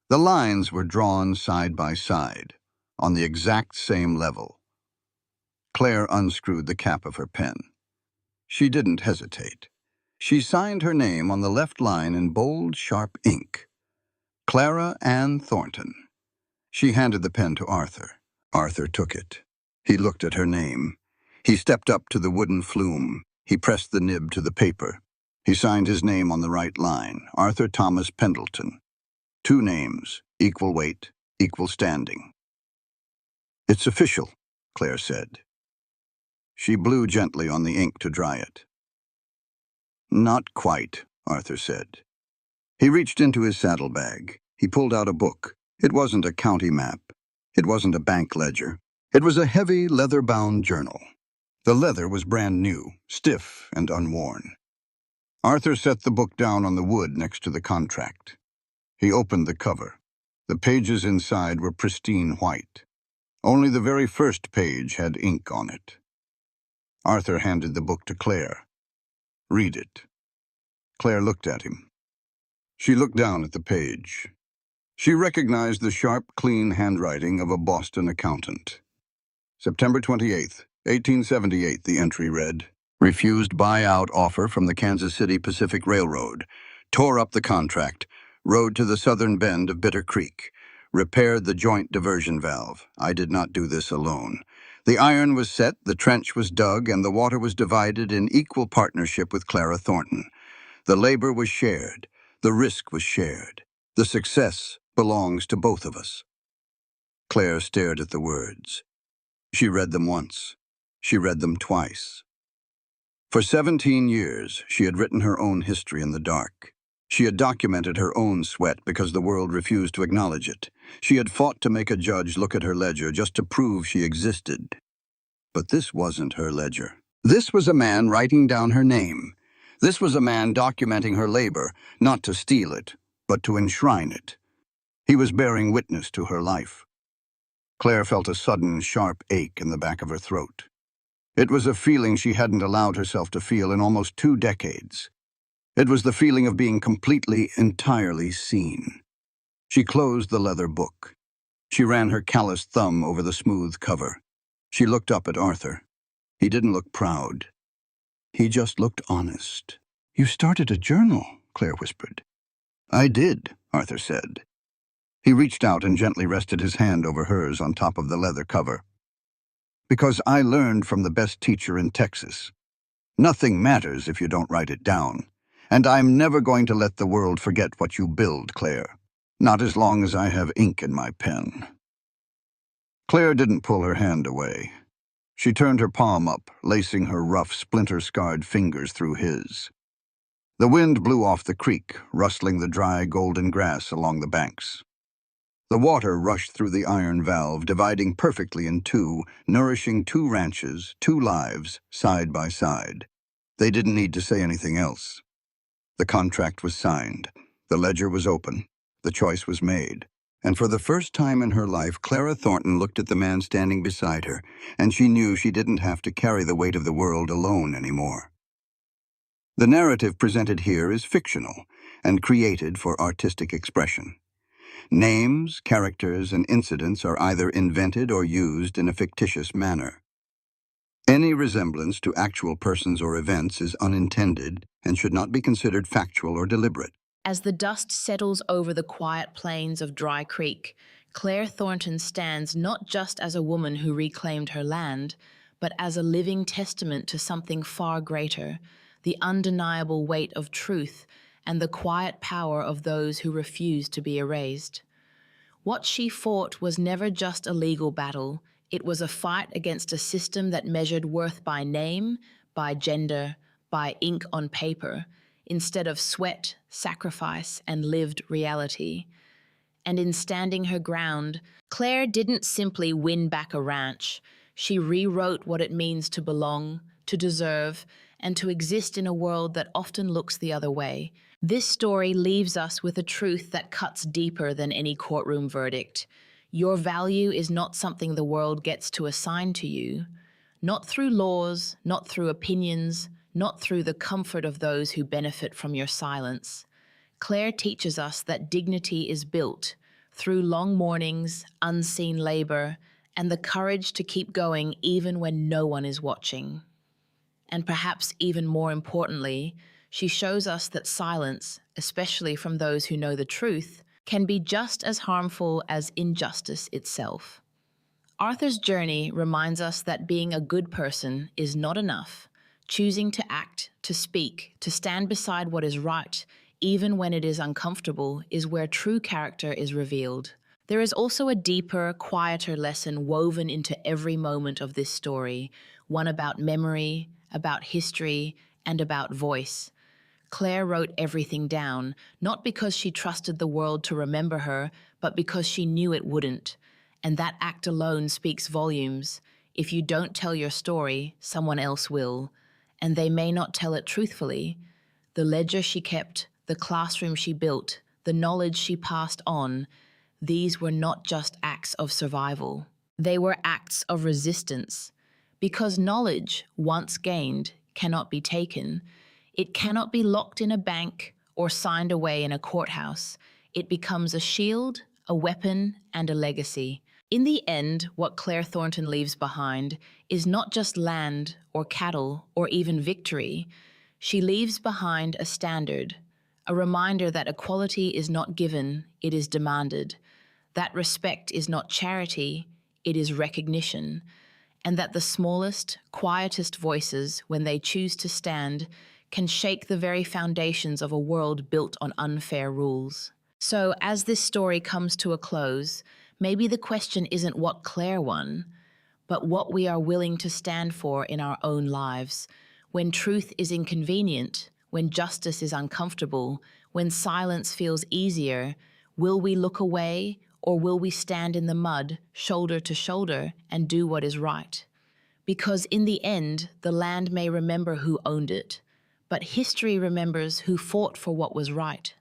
The lines were drawn side by side, on the exact same level. Claire unscrewed the cap of her pen. She didn't hesitate. She signed her name on the left line in bold, sharp ink. Clara Ann Thornton. She handed the pen to Arthur. Arthur took it. He looked at her name. He stepped up to the wooden flume. He pressed the nib to the paper. He signed his name on the right line, Arthur Thomas Pendleton. 2 names, equal weight, equal standing. "It's official," Claire said. She blew gently on the ink to dry it. "Not quite," Arthur said. He reached into his saddlebag. He pulled out a book. It wasn't a county map. It wasn't a bank ledger. It was a heavy, leather-bound journal. The leather was brand new, stiff and unworn. Arthur set the book down on the wood next to the contract. He opened the cover. The pages inside were pristine white. Only the very first page had ink on it. Arthur handed the book to Claire. "Read it." Claire looked at him. She looked down at the page. She recognized the sharp, clean handwriting of a Boston accountant. September 28th, 1878, the entry read. Refused buyout offer from the Kansas City Pacific Railroad. Tore up the contract. Rode to the southern bend of Bitter Creek. Repaired the joint diversion valve. I did not do this alone. The iron was set, the trench was dug, and the water was divided in equal partnership with Clara Thornton. The labor was shared. The risk was shared. The success belongs to both of us. Claire stared at the words. She read them once. She read them twice. For 17 years, she had written her own history in the dark. She had documented her own sweat because the world refused to acknowledge it. She had fought to make a judge look at her ledger just to prove she existed. But this wasn't her ledger. This was a man writing down her name. This was a man documenting her labor, not to steal it, but to enshrine it. He was bearing witness to her life. Claire felt a sudden, sharp ache in the back of her throat. It was a feeling she hadn't allowed herself to feel in almost 2 decades. It was the feeling of being completely, entirely seen. She closed the leather book. She ran her calloused thumb over the smooth cover. She looked up at Arthur. He didn't look proud. He just looked honest. "You started a journal," Claire whispered. "I did," Arthur said. He reached out and gently rested his hand over hers on top of the leather cover. "Because I learned from the best teacher in Texas. Nothing matters if you don't write it down. And I'm never going to let the world forget what you build, Claire. Not as long as I have ink in my pen." Claire didn't pull her hand away. She turned her palm up, lacing her rough, splinter-scarred fingers through his. The wind blew off the creek, rustling the dry, golden grass along the banks. The water rushed through the iron valve, dividing perfectly in 2, nourishing 2 ranches, 2 lives, side by side. They didn't need to say anything else. The contract was signed. The ledger was open. The choice was made. And for the first time in her life, Clara Thornton looked at the man standing beside her, and she knew she didn't have to carry the weight of the world alone anymore. The narrative presented here is fictional and created for artistic expression. Names, characters, and incidents are either invented or used in a fictitious manner. Any resemblance to actual persons or events is unintended and should not be considered factual or deliberate. As the dust settles over the quiet plains of Dry Creek, Claire Thornton stands not just as a woman who reclaimed her land, but as a living testament to something far greater, the undeniable weight of truth and the quiet power of those who refuse to be erased. What she fought was never just a legal battle. It was a fight against a system that measured worth by name, by gender, by ink on paper, instead of sweat, sacrifice, and lived reality. And in standing her ground, Claire didn't simply win back a ranch. She rewrote what it means to belong, to deserve, and to exist in a world that often looks the other way. This story leaves us with a truth that cuts deeper than any courtroom verdict. Your value is not something the world gets to assign to you, not through laws, not through opinions, not through the comfort of those who benefit from your silence. Claire teaches us that dignity is built through long mornings, unseen labor, and the courage to keep going even when no one is watching. And perhaps even more importantly, she shows us that silence, especially from those who know the truth, can be just as harmful as injustice itself. Arthur's journey reminds us that being a good person is not enough. Choosing to act, to speak, to stand beside what is right, even when it is uncomfortable, is where true character is revealed. There is also a deeper, quieter lesson woven into every moment of this story, one about memory, about history, and about voice. Claire wrote everything down, not because she trusted the world to remember her, but because she knew it wouldn't. And that act alone speaks volumes. If you don't tell your story, someone else will. And they may not tell it truthfully. The ledger she kept, the classroom she built, the knowledge she passed on, these were not just acts of survival. They were acts of resistance. Because knowledge, once gained, cannot be taken. It cannot be locked in a bank or signed away in a courthouse. It becomes a shield, a weapon, and a legacy. In the end, what Claire Thornton leaves behind is not just land or cattle or even victory. She leaves behind a standard, a reminder that equality is not given, it is demanded. That respect is not charity, it is recognition. And that the smallest, quietest voices, when they choose to stand, can shake the very foundations of a world built on unfair rules. So, as this story comes to a close, maybe the question isn't what Claire won, but what we are willing to stand for in our own lives. When truth is inconvenient, when justice is uncomfortable, when silence feels easier, will we look away or will we stand in the mud, shoulder to shoulder, and do what is right? Because in the end, the land may remember who owned it, but history remembers who fought for what was right.